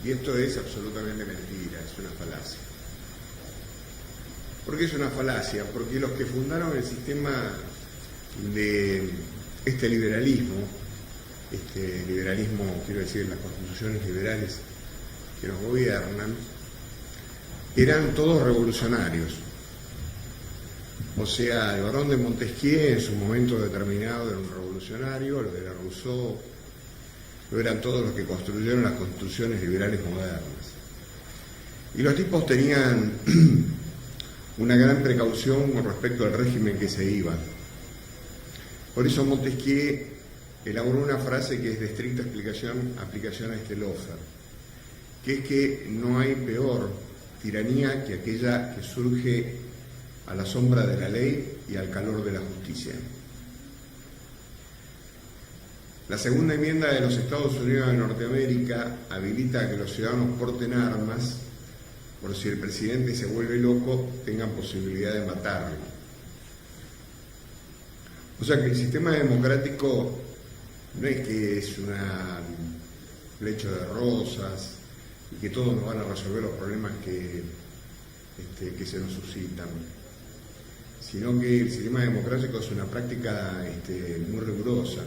Q: Y esto es absolutamente mentira, es una falacia. ¿Por qué es una falacia? Porque los que fundaron el sistema de este liberalismo, quiero decir, las constituciones liberales que nos gobiernan, eran todos revolucionarios. O sea, el barón de Montesquieu en su momento determinado era un revolucionario, lo era Rousseau, lo eran todos los que construyeron las constituciones liberales modernas. Y los tipos tenían una gran precaución con respecto al régimen que se iba. Por eso Montesquieu elaboró una frase que es de estricta aplicación a este Lofer, que es que no hay peor tiranía que aquella que surge a la sombra de la ley y al calor de la justicia. La segunda enmienda de los Estados Unidos de Norteamérica habilita a que los ciudadanos porten armas por si el presidente se vuelve loco, tengan posibilidad de matarlo. O sea que el sistema democrático no es que es un lecho de rosas y que todos nos van a resolver los problemas que se nos suscitan, sino que el sistema democrático es una práctica muy rigurosa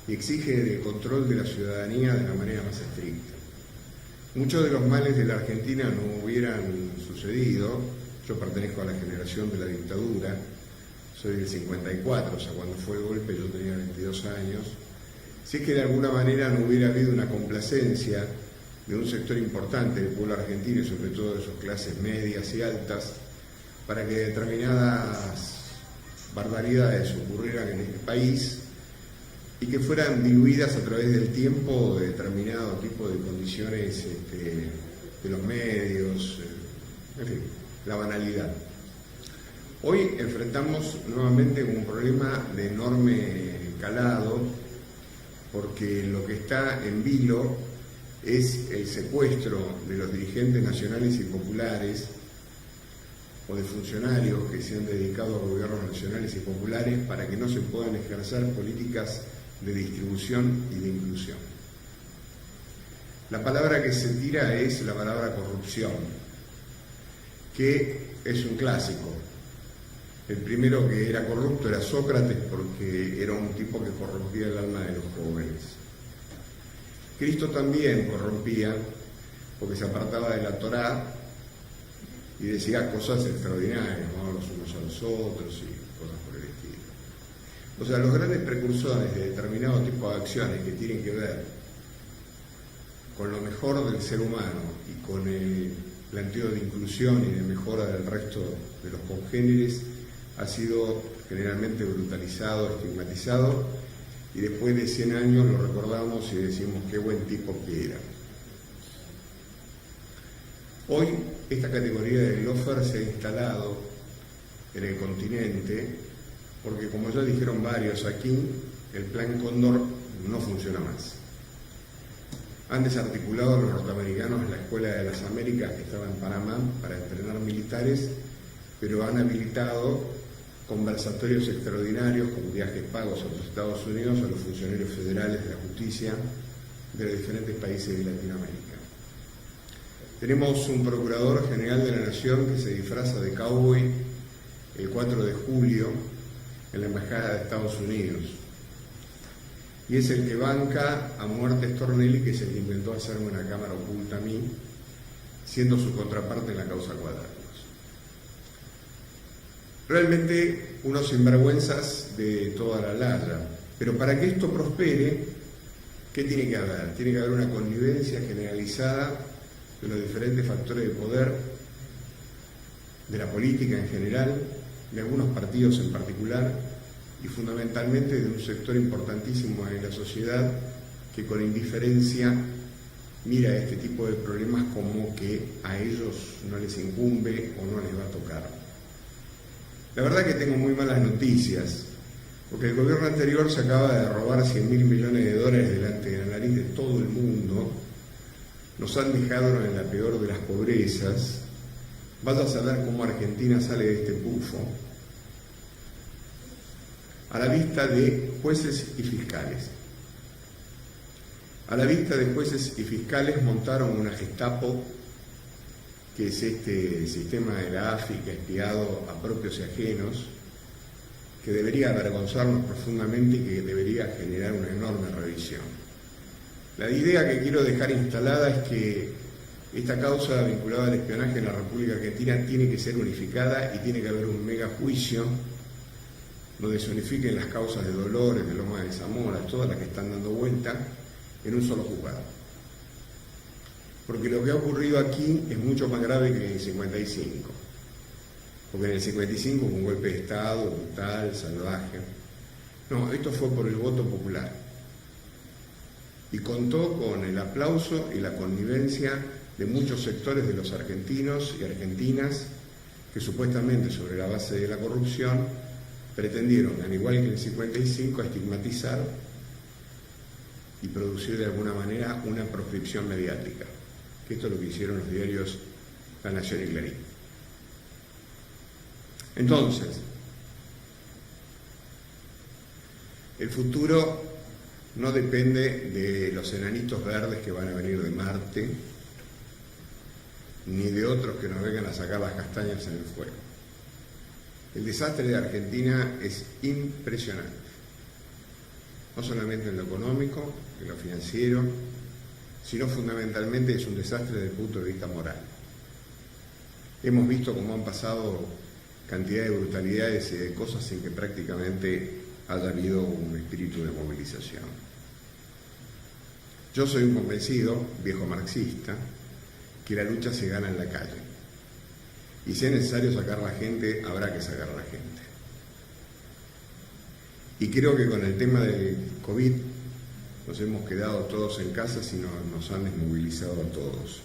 Q: y exige el control de la ciudadanía de la manera más estricta. Muchos de los males de la Argentina no hubieran sucedido. Yo pertenezco a la generación de la dictadura, soy del 54, o sea, cuando fue el golpe yo tenía 22 años. Si es que de alguna manera no hubiera habido una complacencia de un sector importante del pueblo argentino y sobre todo de sus clases medias y altas, para que determinadas barbaridades ocurrieran en este país y que fueran diluidas a través del tiempo de determinado tipo de condiciones de los medios, en fin, la banalidad. Hoy enfrentamos nuevamente un problema de enorme calado, porque lo que está en vilo es el secuestro de los dirigentes nacionales y populares o de funcionarios que se han dedicado a gobiernos nacionales y populares para que no se puedan ejercer políticas de distribución y de inclusión. La palabra que se tira es la palabra corrupción, que es un clásico. El primero que era corrupto era Sócrates, porque era un tipo que corrompía el alma de los jóvenes. Cristo también corrompía, porque se apartaba de la Torá y decía cosas extraordinarias, ¿no? Los unos a los otros y cosas por el estilo. O sea, los grandes precursores de determinado tipo de acciones que tienen que ver con lo mejor del ser humano y con el planteo de inclusión y de mejora del resto de los congéneres ha sido generalmente brutalizado, estigmatizado, y después de 100 años lo recordamos y decimos qué buen tipo que era. Hoy esta categoría de loafer se ha instalado en el continente porque, como ya dijeron varios aquí, el Plan Cóndor no funciona más. Han desarticulado los norteamericanos la Escuela de las Américas, que estaba en Panamá, para entrenar militares, pero han habilitado conversatorios extraordinarios con viajes pagos a los Estados Unidos a los funcionarios federales de la justicia de los diferentes países de Latinoamérica. Tenemos un Procurador General de la Nación que se disfraza de cowboy el 4 de julio en la Embajada de Estados Unidos. Y es el que banca a muerte Stornelli, que es el que inventó hacerme una cámara oculta a mí, siendo su contraparte en la causa Cuadernos. Realmente unos sinvergüenzas de toda la laya, pero para que esto prospere, ¿qué tiene que haber? Tiene que haber una connivencia generalizada de los diferentes factores de poder, de la política en general, de algunos partidos en particular, y fundamentalmente de un sector importantísimo de la sociedad que con indiferencia mira este tipo de problemas como que a ellos no les incumbe o no les va a tocar. La verdad que tengo muy malas noticias, porque el gobierno anterior se acaba de robar 100.000 millones de dólares delante de la nariz de todo el mundo, nos han dejado en la peor de las pobrezas. Vaya a saber cómo Argentina sale de este pufo, a la vista de jueces y fiscales. A la vista de jueces y fiscales montaron una Gestapo, que es este sistema de la AFI que ha espiado a propios y ajenos, que debería avergonzarnos profundamente y que debería generar una enorme revisión. La idea que quiero dejar instalada es que esta causa vinculada al espionaje en la República Argentina tiene que ser unificada y tiene que haber un mega juicio donde se unifiquen las causas de Dolores, de Loma de Zamora, todas las que están dando vuelta, en un solo juzgado. Porque lo que ha ocurrido aquí es mucho más grave que en el 55. Porque en el 55 fue un golpe de Estado brutal, salvaje. No, esto fue por el voto popular. Y contó con el aplauso y la connivencia de muchos sectores de los argentinos y argentinas que supuestamente sobre la base de la corrupción pretendieron, al igual que en el 55, estigmatizar y producir de alguna manera una proscripción mediática, que esto es lo que hicieron los diarios La Nación y Clarín. Entonces, el futuro no depende de los enanitos verdes que van a venir de Marte, ni de otros que nos vengan a sacar las castañas en el fuego. El desastre de Argentina es impresionante, no solamente en lo económico, en lo financiero, sino fundamentalmente es un desastre desde el punto de vista moral. Hemos visto cómo han pasado cantidad de brutalidades y de cosas sin que prácticamente haya habido un espíritu de movilización. Yo soy un convencido, viejo marxista, que la lucha se gana en la calle. Y si es necesario sacar a la gente, habrá que sacar a la gente. Y creo que con el tema del COVID nos hemos quedado todos en casa y nos han desmovilizado a todos.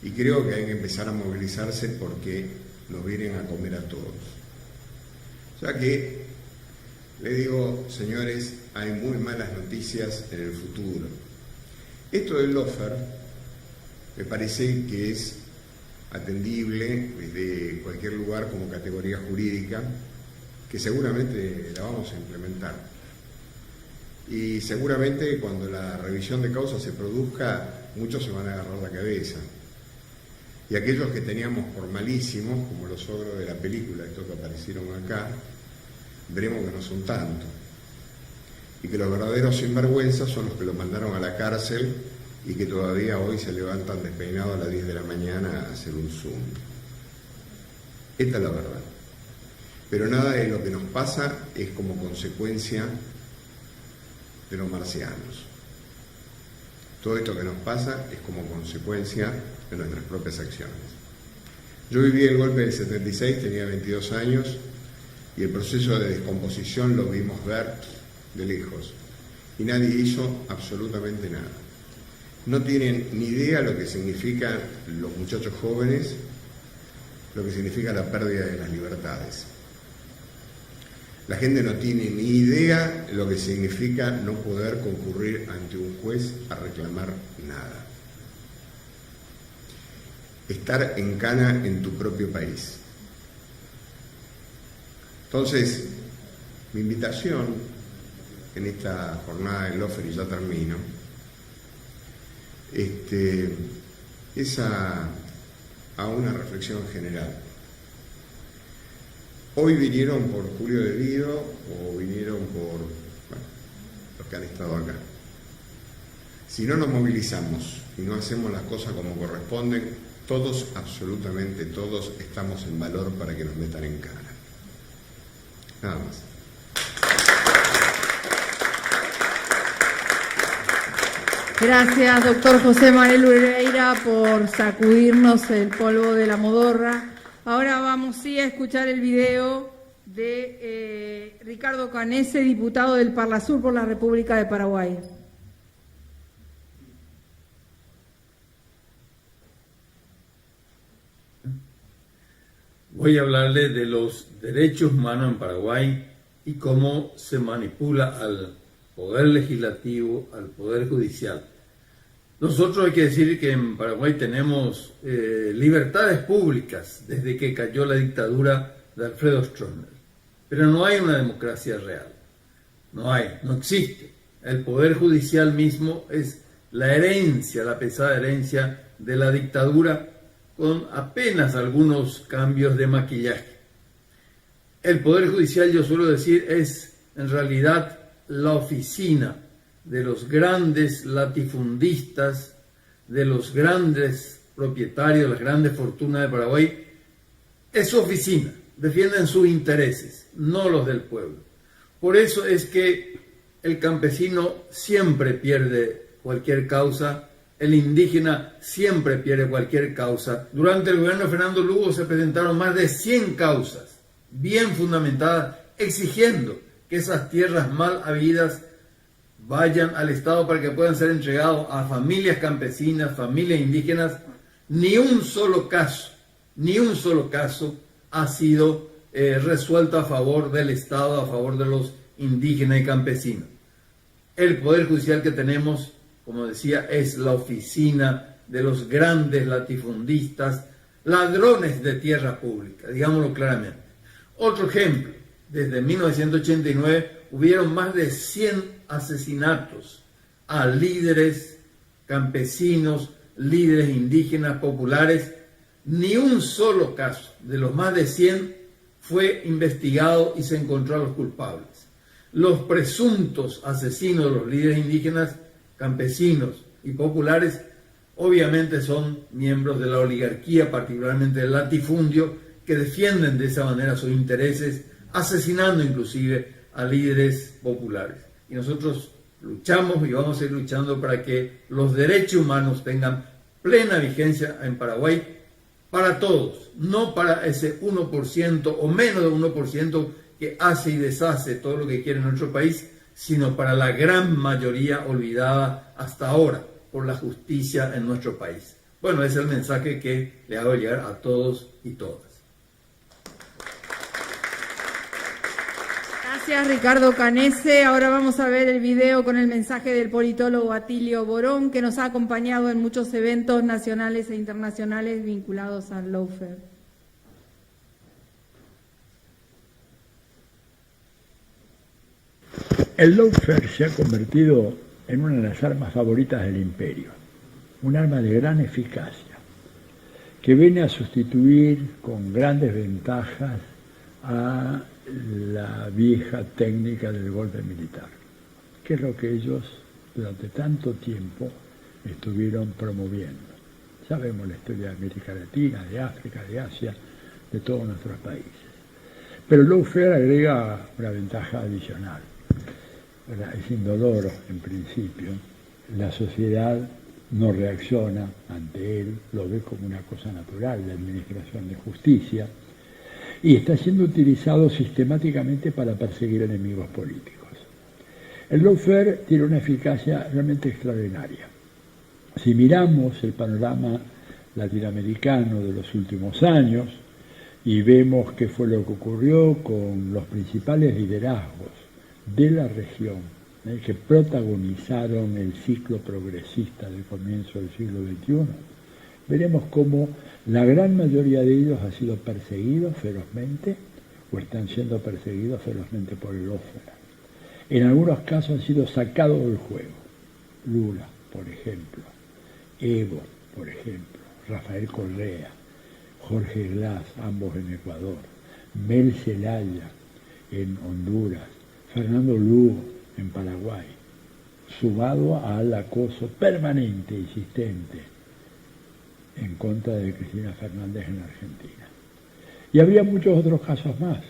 Q: Y creo que hay que empezar a movilizarse porque nos vienen a comer a todos. O sea que, le digo, señores, hay muy malas noticias en el futuro. Esto del lofer me parece que es atendible desde cualquier lugar como categoría jurídica, que seguramente la vamos a implementar. Y seguramente cuando la revisión de causa se produzca, muchos se van a agarrar la cabeza. Y aquellos que teníamos por malísimos, como los ogros de la película, estos que aparecieron acá, veremos que no son tanto. Y que los verdaderos sinvergüenzas son los que lo mandaron a la cárcel y que todavía hoy se levantan despeinados a las 10 de la mañana a hacer un Zoom. Esta es la verdad. Pero nada de lo que nos pasa es como consecuencia de los marcianos. Todo esto que nos pasa es como consecuencia de nuestras propias acciones. Yo viví el golpe del 76, tenía 22 años, y el proceso de descomposición lo vimos ver de lejos. Y nadie hizo absolutamente nada. No tienen ni idea lo que significan los muchachos jóvenes, lo que significa la pérdida de las libertades. La gente no tiene ni idea lo que significa no poder concurrir ante un juez a reclamar nada. Estar en cana en tu propio país. Entonces, mi invitación en esta jornada del lofer, y ya termino, es a una reflexión general. Hoy vinieron por Julio De Vido o vinieron por los que han estado acá. Si no nos movilizamos y no hacemos las cosas como corresponden, todos, absolutamente todos, estamos en valor para que nos metan en cara. Nada más.
A: Gracias, doctor José Manuel Ureira, por sacudirnos el polvo de la modorra. Ahora vamos sí a escuchar el video de Ricardo Canese, diputado del Parlasur por la República de Paraguay.
R: Voy a hablarle de los derechos humanos en Paraguay y cómo se manipula al poder legislativo, al poder judicial. Nosotros hay que decir que en Paraguay tenemos libertades públicas desde que cayó la dictadura de Alfredo Stroessner, pero no hay una democracia real, no existe. El poder judicial mismo es la herencia, la pesada herencia de la dictadura, con apenas algunos cambios de maquillaje. El Poder Judicial, yo suelo decir, es en realidad la oficina de los grandes latifundistas, de los grandes propietarios, de las grandes fortunas de Paraguay. Es su oficina, defienden sus intereses, no los del pueblo. Por eso es que el campesino siempre pierde cualquier causa, el indígena siempre pierde cualquier causa. Durante el gobierno de Fernando Lugo se presentaron más de 100 causas, bien fundamentadas, exigiendo que esas tierras mal habidas vayan al Estado para que puedan ser entregados a familias campesinas, familias indígenas. Ni un solo caso ha sido resuelto a favor del Estado, a favor de los indígenas y campesinos. El Poder Judicial que tenemos, como decía, es la oficina de los grandes latifundistas, ladrones de tierra pública, digámoslo claramente. Otro ejemplo, desde 1989 hubieron más de 100 asesinatos a líderes campesinos, líderes indígenas populares. Ni un solo caso de los más de 100 fue investigado y se encontró a los culpables. Los presuntos asesinos de los líderes indígenas, campesinos y populares obviamente son miembros de la oligarquía, particularmente del latifundio, que defienden de esa manera sus intereses, asesinando inclusive a líderes populares. Y nosotros luchamos y vamos a ir luchando para que los derechos humanos tengan plena vigencia en Paraguay para todos, no para ese 1% o menos de 1% que hace y deshace todo lo que quiere en nuestro país, sino para la gran mayoría olvidada hasta ahora por la justicia en nuestro país. Bueno, ese es el mensaje que le hago llegar a todos y todas.
A: Gracias, Ricardo Canese. Ahora vamos a ver el video con el mensaje del politólogo Atilio Borón, que nos ha acompañado en muchos eventos nacionales e internacionales vinculados al lawfare.
S: El lawfare se ha convertido en una de las armas favoritas del imperio, un arma de gran eficacia, que viene a sustituir con grandes ventajas a la vieja técnica del golpe militar, que es lo que ellos durante tanto tiempo estuvieron promoviendo. Sabemos la historia de América Latina, de África, de Asia, de todos nuestros países. Pero el lawfare agrega una ventaja adicional. Es indoloro en principio, la sociedad no reacciona ante él, lo ve como una cosa natural, la administración de justicia, y está siendo utilizado sistemáticamente para perseguir enemigos políticos. El lawfare tiene una eficacia realmente extraordinaria. Si miramos el panorama latinoamericano de los últimos años y vemos qué fue lo que ocurrió con los principales liderazgos de la región, que protagonizaron el ciclo progresista del comienzo del siglo XXI, veremos cómo la gran mayoría de ellos ha sido perseguidos ferozmente o están siendo perseguidos ferozmente por el lawfare. En algunos casos han sido sacados del juego. Lula, por ejemplo, Evo, por ejemplo, Rafael Correa, Jorge Glass, ambos en Ecuador, Mel Zelaya en Honduras, Fernando Lugo en Paraguay, sumado al acoso permanente e insistente en contra de Cristina Fernández en Argentina. Y habría muchos otros casos más,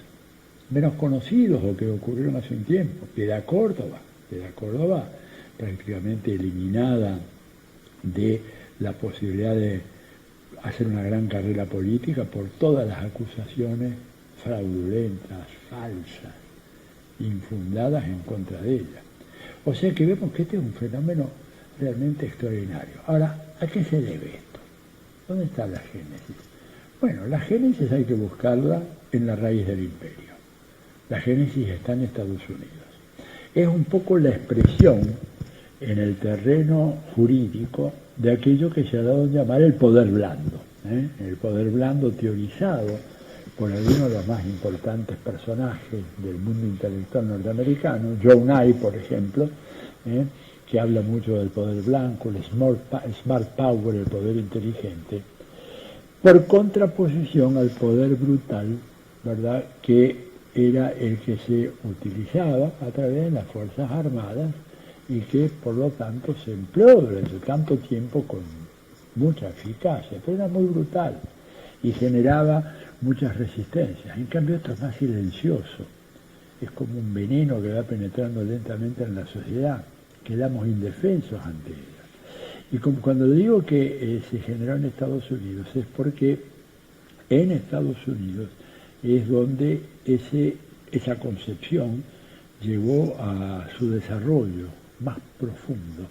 S: menos conocidos o que ocurrieron hace un tiempo. Piedad Córdoba prácticamente eliminada de la posibilidad de hacer una gran carrera política por todas las acusaciones fraudulentas, falsas, infundadas en contra de ella. O sea que vemos que este es un fenómeno realmente extraordinario. Ahora, ¿a qué se debe esto? ¿Dónde está la génesis? Bueno, la génesis hay que buscarla en la raíz del imperio. La génesis está en Estados Unidos. Es un poco la expresión en el terreno jurídico de aquello que se ha dado a llamar el poder blando. El poder blando teorizado por algunos de los más importantes personajes del mundo intelectual norteamericano, Joe Nye, por ejemplo, que habla mucho del poder blanco, el smart power, el poder inteligente, por contraposición al poder brutal, ¿verdad?, que era el que se utilizaba a través de las Fuerzas Armadas y que por lo tanto se empleó durante tanto tiempo con mucha eficacia, pero era muy brutal y generaba muchas resistencias. En cambio esto es más silencioso, es como un veneno que va penetrando lentamente en la sociedad, quedamos indefensos ante ella. Y como cuando digo que se generó en Estados Unidos es porque en Estados Unidos es donde esa concepción llegó a su desarrollo más profundo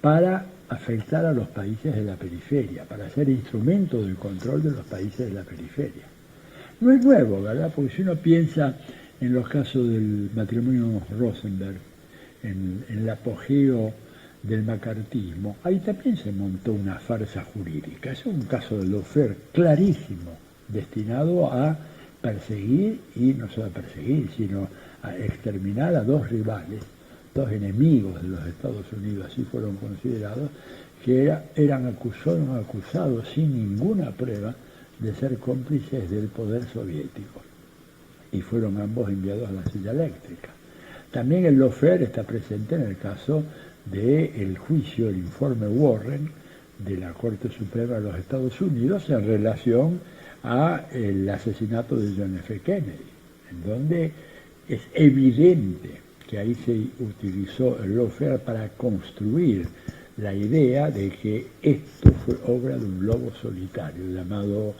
S: para afectar a los países de la periferia, para ser instrumento de control de los países de la periferia. No es nuevo, ¿verdad? Porque si uno piensa en los casos del matrimonio Rosenberg, en el apogeo del macartismo, ahí también se montó una farsa jurídica. Es un caso de lawfare clarísimo, destinado a perseguir, y no solo a perseguir, sino a exterminar a dos rivales, dos enemigos de los Estados Unidos, así fueron considerados, que eran acusados sin ninguna prueba de ser cómplices del poder soviético, y fueron ambos enviados a la silla eléctrica. También el lawfare está presente en el caso del juicio, el informe Warren de la Corte Suprema de los Estados Unidos en relación al asesinato de John F. Kennedy, en donde es evidente que ahí se utilizó el lawfare para construir la idea de que esto fue obra de un lobo solitario llamado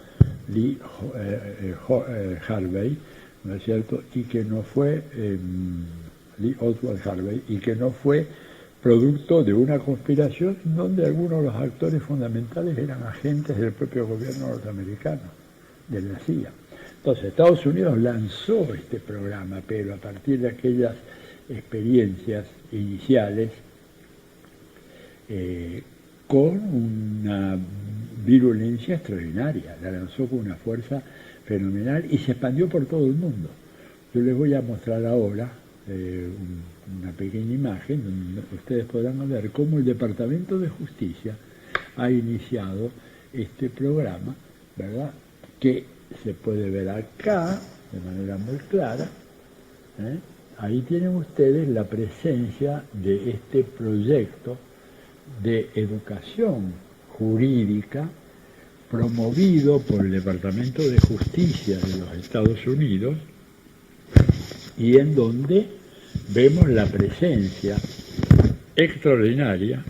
S: Lee Harvey, ¿no es cierto?, y que no fue Lee Oswald Harvey, y que no fue producto de una conspiración donde algunos de los actores fundamentales eran agentes del propio gobierno norteamericano, de la CIA. Entonces Estados Unidos lanzó este programa, pero a partir de aquellas experiencias iniciales con una virulencia extraordinaria, la lanzó con una fuerza fenomenal y se expandió por todo el mundo. Yo les voy a mostrar ahora una pequeña imagen donde ustedes podrán ver cómo el Departamento de Justicia ha iniciado este programa, ¿verdad?, que se puede ver acá de manera muy clara. Ahí tienen ustedes la presencia de este proyecto de educación jurídica promovido por el Departamento de Justicia de los Estados Unidos, y en donde vemos la presencia extraordinaria,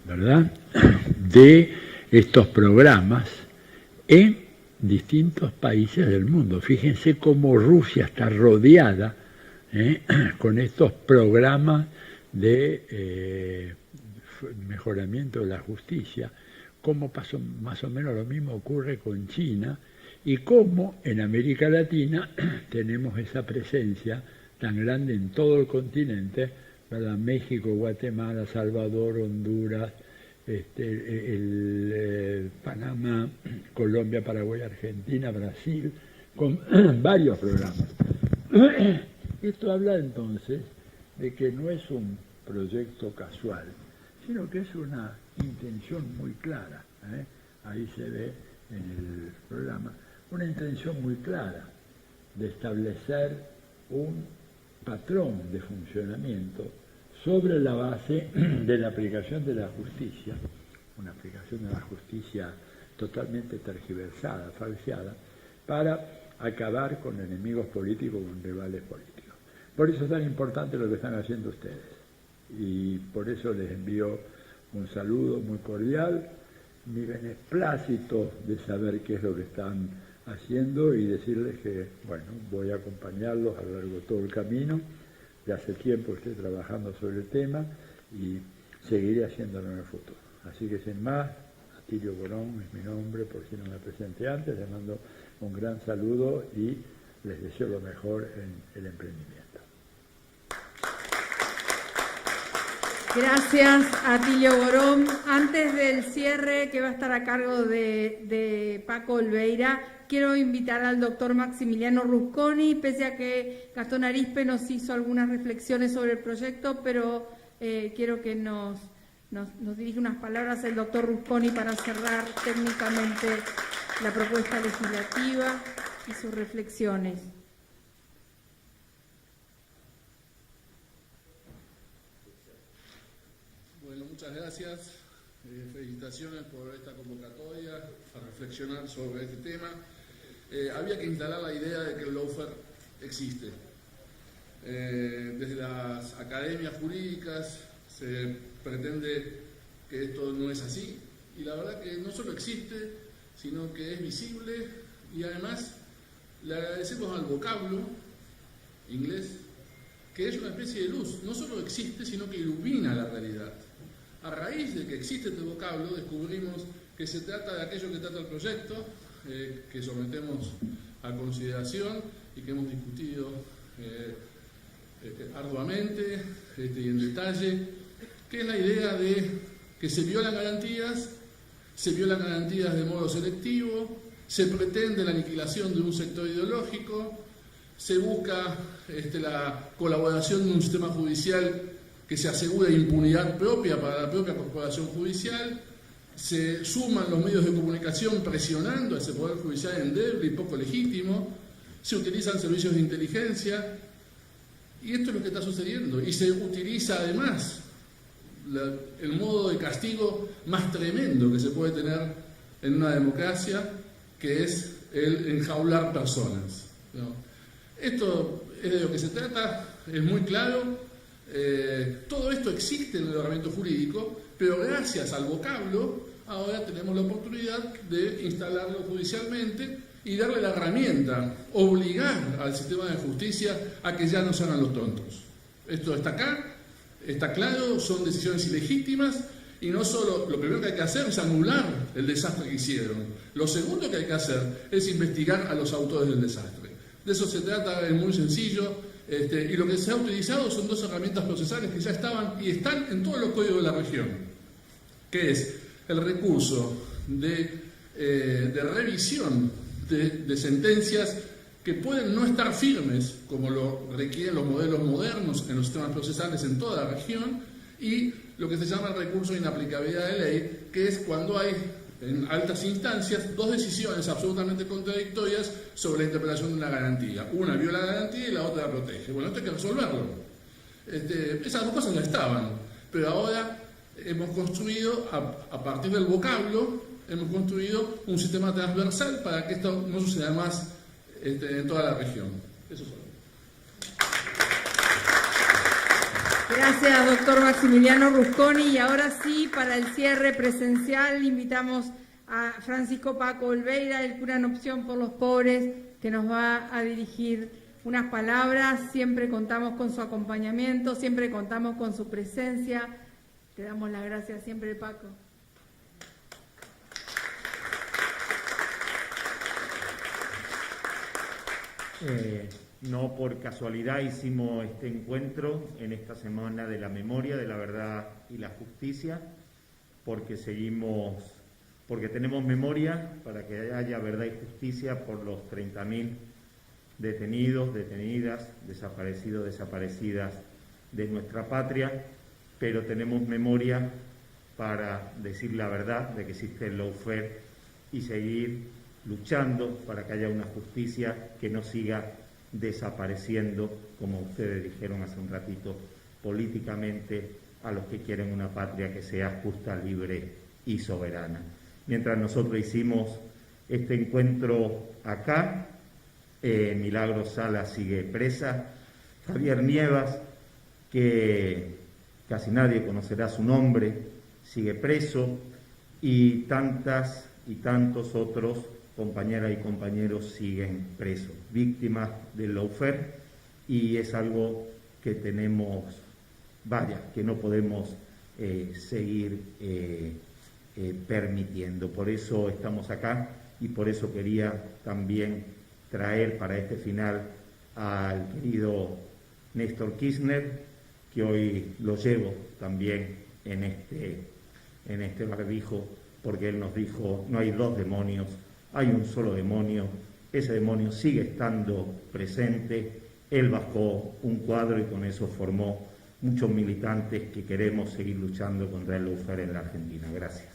S: ¿verdad?, de estos programas en distintos países del mundo. Fíjense cómo Rusia está rodeada con estos programas de mejoramiento de la justicia, cómo pasó más o menos lo mismo ocurre con China, y cómo en América Latina tenemos esa presencia tan grande en todo el continente, ¿verdad?, México, Guatemala, Salvador, Honduras, Panamá, Colombia, Paraguay, Argentina, Brasil, con varios programas. Esto habla entonces de que no es un proyecto casual, sino que es una intención muy clara. Ahí se ve en el programa una intención muy clara de establecer un patrón de funcionamiento sobre la base de la aplicación de la justicia, una aplicación de la justicia totalmente tergiversada, falseada, para acabar con enemigos políticos, con rivales políticos. Por eso es tan importante lo que están haciendo ustedes, y por eso les envío un saludo muy cordial, mi beneplácito de saber qué es lo que están haciendo y decirles que, bueno, voy a acompañarlos a lo largo de todo el camino. De hace tiempo estoy trabajando sobre el tema y seguiré haciéndolo en el futuro. Así que sin más, Atilio Borón es mi nombre, por si no me presenté antes. Les mando un gran saludo y les deseo lo mejor en el emprendimiento.
A: Gracias, Atilio Borón. Antes del cierre, que va a estar a cargo de Paco Olveira, quiero invitar al doctor Maximiliano Rusconi, pese a que Gastón Arizpe nos hizo algunas reflexiones sobre el proyecto, pero quiero que nos dirija unas palabras el doctor Rusconi para cerrar técnicamente la propuesta legislativa y sus reflexiones.
T: Bueno, muchas gracias. Felicitaciones por esta convocatoria a reflexionar sobre este tema. Había que instalar la idea de que el lawfare existe. Desde las academias jurídicas se pretende que esto no es así, y la verdad que no solo existe, sino que es visible, y además le agradecemos al vocablo inglés, que es una especie de luz. No solo existe, sino que ilumina la realidad. A raíz de que existe este vocablo, descubrimos que se trata de aquello que trata el proyecto, que sometemos a consideración y que hemos discutido arduamente y en detalle, que es la idea de que se violan garantías de modo selectivo, se pretende la aniquilación de un sector ideológico, se busca la colaboración de un sistema judicial que se asegure impunidad propia para la propia corporación judicial, se suman los medios de comunicación presionando a ese poder judicial endeble y poco legítimo, se utilizan servicios de inteligencia, y esto es lo que está sucediendo, y se utiliza además el modo de castigo más tremendo que se puede tener en una democracia, que es el enjaular personas, ¿no? Esto es de lo que se trata, es muy claro. Todo esto existe en el ordenamiento jurídico, pero gracias al vocablo ahora tenemos la oportunidad de instalarlo judicialmente y darle la herramienta, obligar al sistema de justicia a que ya no se hagan los tontos. Esto está acá, está claro, son decisiones ilegítimas, y no solo, lo primero que hay que hacer es anular el desastre que hicieron. Lo segundo que hay que hacer es investigar a los autores del desastre. De eso se trata, es muy sencillo. Y lo que se ha utilizado son dos herramientas procesales que ya estaban y están en todos los códigos de la región, que es el recurso de revisión de sentencias que pueden no estar firmes, como lo requieren los modelos modernos en los sistemas procesales en toda la región, y lo que se llama el recurso de inaplicabilidad de ley, que es cuando hay en altas instancias dos decisiones absolutamente contradictorias sobre la interpretación de una garantía. Una viola la garantía y la otra la protege. Bueno, esto hay que resolverlo. Esas dos cosas ya estaban, pero ahora hemos construido, a partir del vocablo, hemos construido un sistema transversal para que esto no suceda más en toda la región. Eso es todo.
A: Gracias, doctor Maximiliano Rusconi. Y ahora sí, para el cierre presencial, invitamos a Francisco Paco Olveira, el cura en opción por los pobres, que nos va a dirigir unas palabras. Siempre contamos con su acompañamiento, siempre contamos con su presencia. Te damos las gracias siempre, Paco.
U: No por casualidad hicimos este encuentro en esta semana de la memoria, de la verdad y la justicia, porque tenemos memoria para que haya verdad y justicia por los 30.000 detenidos, detenidas, desaparecidos, desaparecidas de nuestra patria, pero tenemos memoria para decir la verdad de que existe el lawfare y seguir luchando para que haya una justicia que no siga desapareciendo, como ustedes dijeron hace un ratito, políticamente a los que quieren una patria que sea justa, libre y soberana. Mientras nosotros hicimos este encuentro acá, Milagros Sala sigue presa, Javier Nievas, que casi nadie conocerá su nombre, sigue preso, y tantas y tantos otros compañeras y compañeros siguen presos, víctimas del lawfare, y es algo que tenemos, que no podemos seguir permitiendo. Por eso estamos acá y por eso quería también traer para este final al querido Néstor Kirchner, que hoy lo llevo también en este barbijo, porque él nos dijo: no hay dos demonios, hay un solo demonio. Ese demonio sigue estando presente. Él bajó un cuadro y con eso formó muchos militantes que queremos seguir luchando contra el lawfare en la Argentina. Gracias.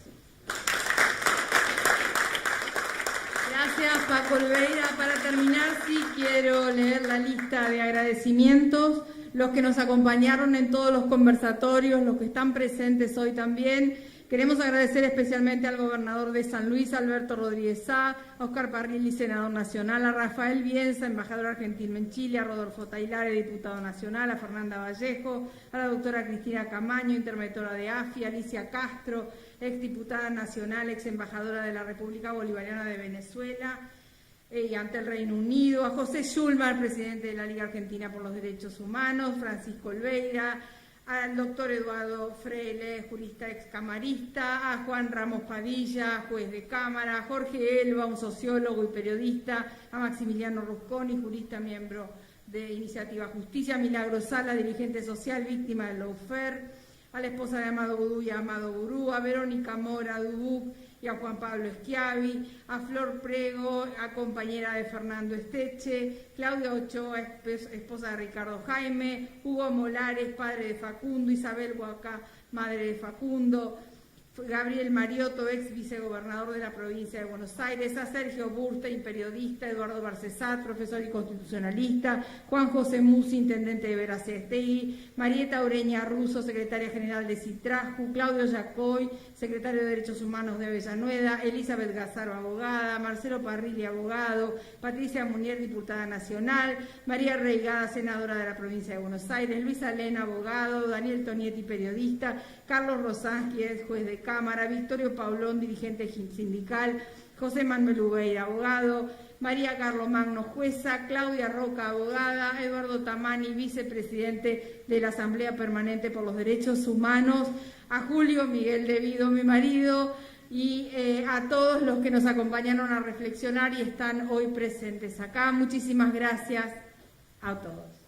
A: Gracias, Paco Olveira. Para terminar, sí quiero leer la lista de agradecimientos, los que nos acompañaron en todos los conversatorios, los que están presentes hoy también. Queremos agradecer especialmente al gobernador de San Luis, Alberto Rodríguez Sá, a Oscar Parrilli, senador nacional, a Rafael Bielsa, embajador argentino en Chile, a Rodolfo Tailare, diputado nacional, a Fernanda Vallejo, a la doctora Cristina Camaño, interventora de AFI, a Alicia Castro, exdiputada nacional, ex embajadora de la República Bolivariana de Venezuela y ante el Reino Unido, a José Schulman, presidente de la Liga Argentina por los Derechos Humanos, Francisco Olveira, al doctor Eduardo Freile, jurista excamarista, a Juan Ramos Padilla, juez de Cámara, a Jorge Elba, un sociólogo y periodista, a Maximiliano Rusconi, jurista miembro de Iniciativa Justicia, a Milagro Sala, dirigente social, víctima del lawfare, a la esposa de Amado Gudú y a Amado Gurú, a Verónica Mora Dubuc y a Juan Pablo Schiavi, a Flor Prego, a compañera de Fernando Esteche, Claudia Ochoa, esposa de Ricardo Jaime, Hugo Molares, padre de Facundo, Isabel Huacá, madre de Facundo, Gabriel Mariotto, ex vicegobernador de la provincia de Buenos Aires, a Sergio Burstein, periodista, Eduardo Barcesat, profesor y constitucionalista, Juan José Musi, intendente de Verazategui, Marieta Ureña Russo, secretaria general de Citraju, Claudio Yacoy, secretario de Derechos Humanos de Avellaneda, Elizabeth Gazzaro, abogada, Marcelo Parrilli, abogado, Patricia Munier, diputada nacional, María Reigada, senadora de la provincia de Buenos Aires, Luis Alena, abogado, Daniel Tonietti, periodista, Carlos Rosansky, ex juez de Cámara, Victorio Paulón, dirigente sindical, José Manuel Ubeira, abogado, María Carlomagno, jueza, Claudia Roca, abogada, Eduardo Tamani, vicepresidente de la Asamblea Permanente por los Derechos Humanos, a Julio Miguel Devido, mi marido, y a todos los que nos acompañaron a reflexionar y están hoy presentes acá. Muchísimas gracias a todos.